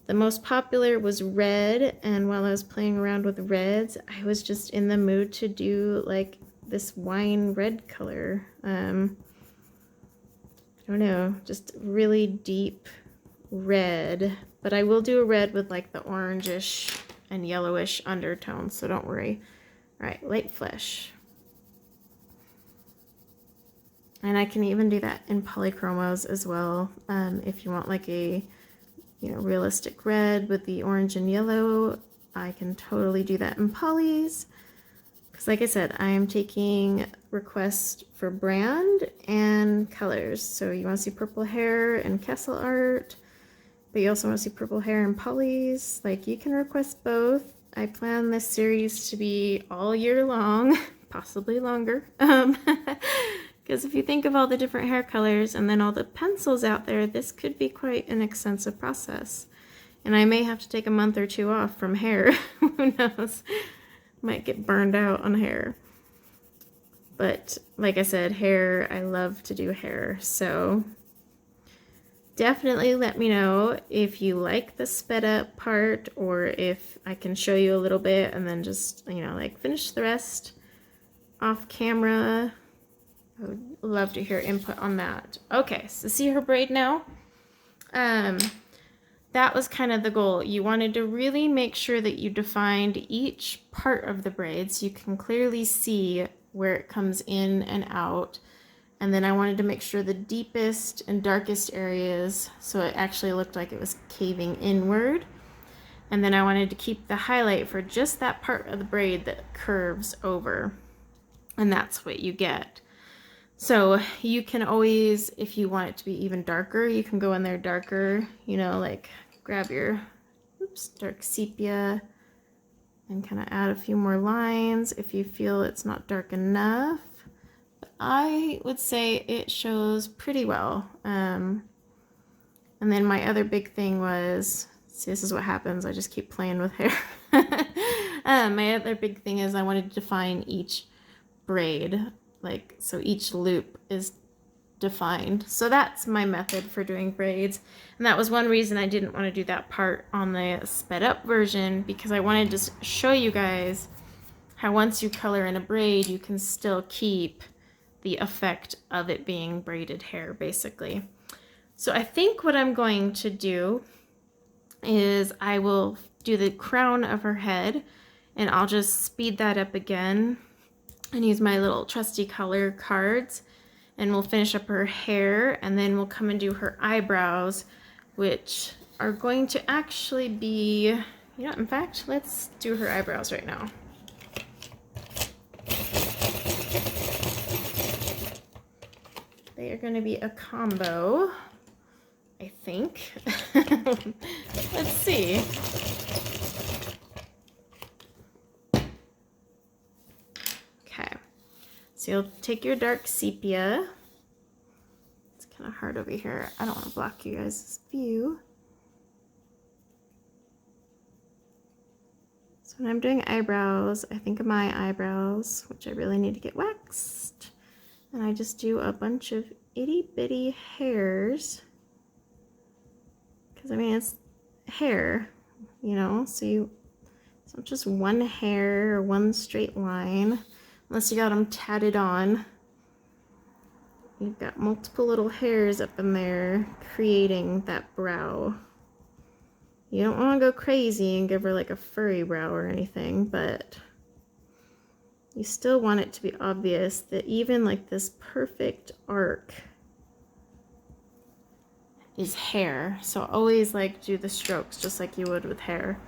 The most popular was red, and while I was playing around with reds, I was just in the mood to do like this wine red color. I don't know, just really deep red, but I will do a red with like the orangish and yellowish undertones, so don't worry. All right, light flesh. And I can even do that in polychromos as well. If you want like a, realistic red with the orange and yellow, I can totally do that in polys. Because like I said, I am taking requests for brand and colors. So you want to see purple hair and castle art, but you also want to see purple hair and polys. Like, you can request both. I plan this series to be all year long, possibly longer. Because if you think of all the different hair colors and then all the pencils out there, this could be quite an extensive process. And I may have to take a month or two off from hair. Who knows? Might get burned out on hair. But like I said, hair, I love to do hair. So definitely let me know if you like the sped up part, or if I can show you a little bit and then just, like finish the rest off camera. I would love to hear input on that. Okay, so see her braid now? That was kind of the goal. You wanted to really make sure that you defined each part of the braid so you can clearly see where it comes in and out. And then I wanted to make sure the deepest and darkest areas, so it actually looked like it was caving inward. And then I wanted to keep the highlight for just that part of the braid that curves over. And that's what you get. So you can always, if you want it to be even darker, you can go in there darker, like grab your dark sepia and kind of add a few more lines if you feel it's not dark enough. But I would say it shows pretty well. And then my other big thing was, see, this is what happens. I just keep playing with hair. My other big thing is I wanted to define each braid, like, so each loop is defined. So that's my method for doing braids. And that was one reason I didn't want to do that part on the sped up version, because I wanted to show you guys how once you color in a braid, you can still keep the effect of it being braided hair, basically. So I think what I'm going to do is I will do the crown of her head, and I'll just speed that up again and use my little trusty color cards, and we'll finish up her hair, and then we'll come and do her eyebrows, which are going to actually be, in fact, let's do her eyebrows right now. They are going to be a combo, I think. Let's see. So you'll take your dark sepia. It's kind of hard over here. I don't want to block you guys' view. So when I'm doing eyebrows, I think of my eyebrows, which I really need to get waxed. And I just do a bunch of itty bitty hairs. Because I mean, it's hair, so it's not just one hair or one straight line. Unless you got them tatted on. You've got multiple little hairs up in there creating that brow. You don't want to go crazy and give her like a furry brow or anything, but you still want it to be obvious that even like this perfect arc is hair. So always like do the strokes just like you would with hair.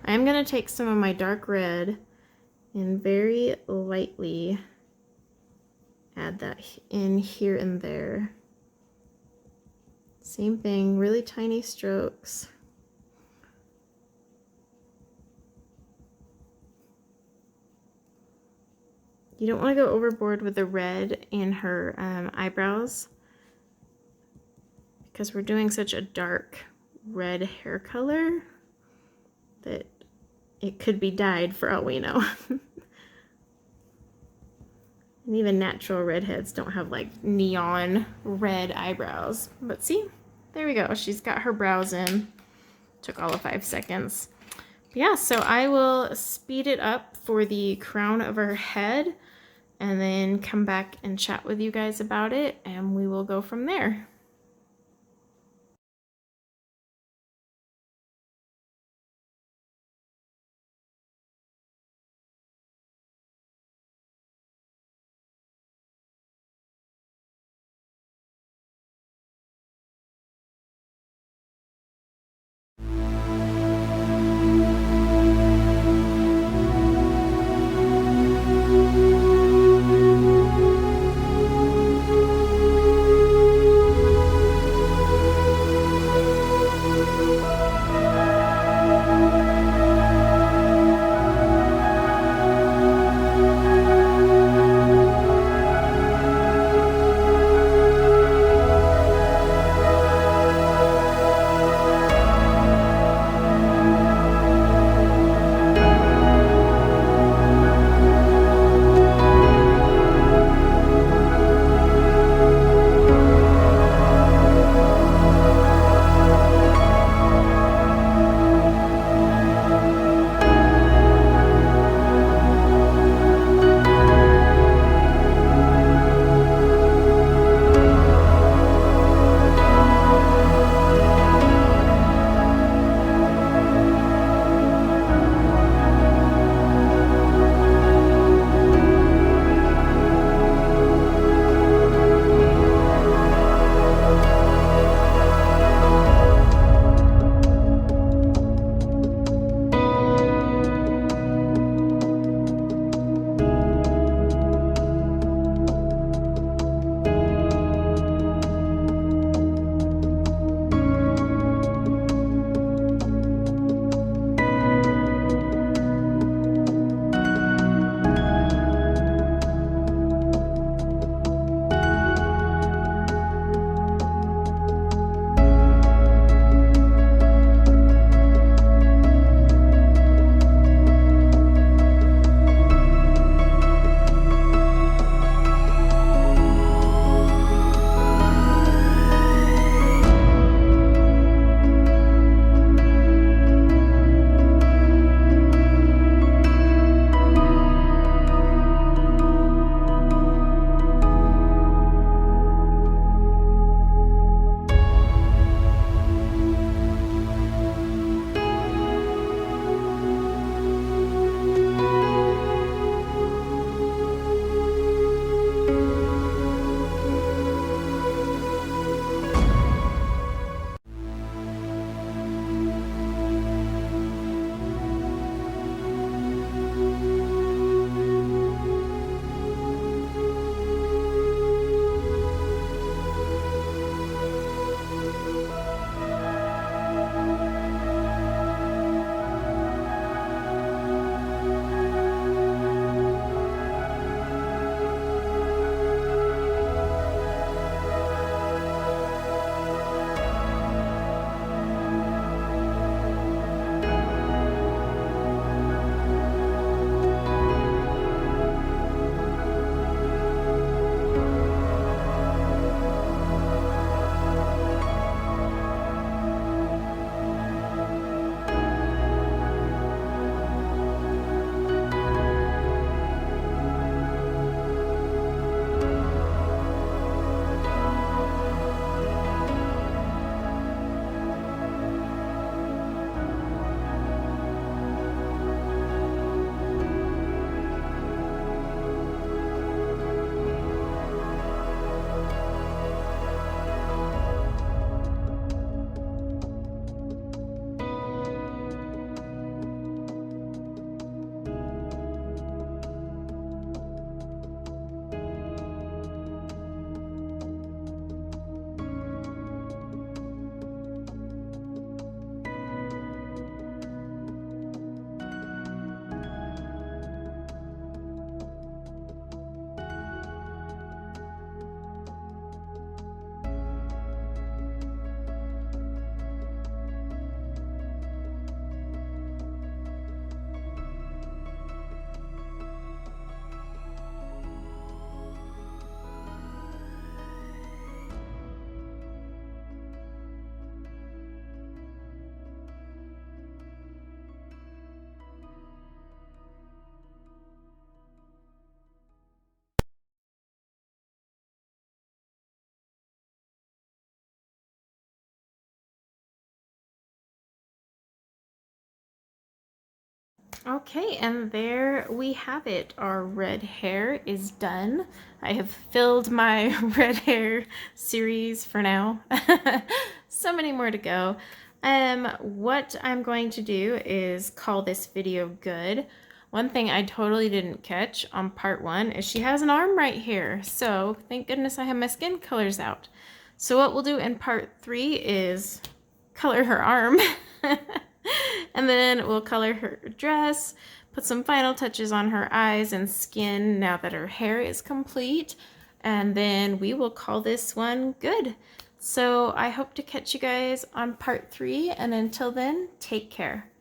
I'm going to take some of my dark red and very lightly add that in here and there. Same thing, really tiny strokes. You don't want to go overboard with the red in her eyebrows, because we're doing such a dark red hair color that it could be dyed for all we know. And even natural redheads don't have like neon red eyebrows. But see, there we go. She's got her brows in. Took all of 5 seconds. But yeah, so I will speed it up for the crown of her head and then come back and chat with you guys about it, and we will go from there. Okay, and there we have it. Our red hair is done. I have filled my red hair series for now. So many more to go. What I'm going to do is call this video good. One thing I totally didn't catch on part 1 is she has an arm right here. So thank goodness I have my skin colors out. So what we'll do in part 3 is color her arm. And then we'll color her dress, put some final touches on her eyes and skin now that her hair is complete, and then we will call this one good. So I hope to catch you guys on part 3, and until then, take care.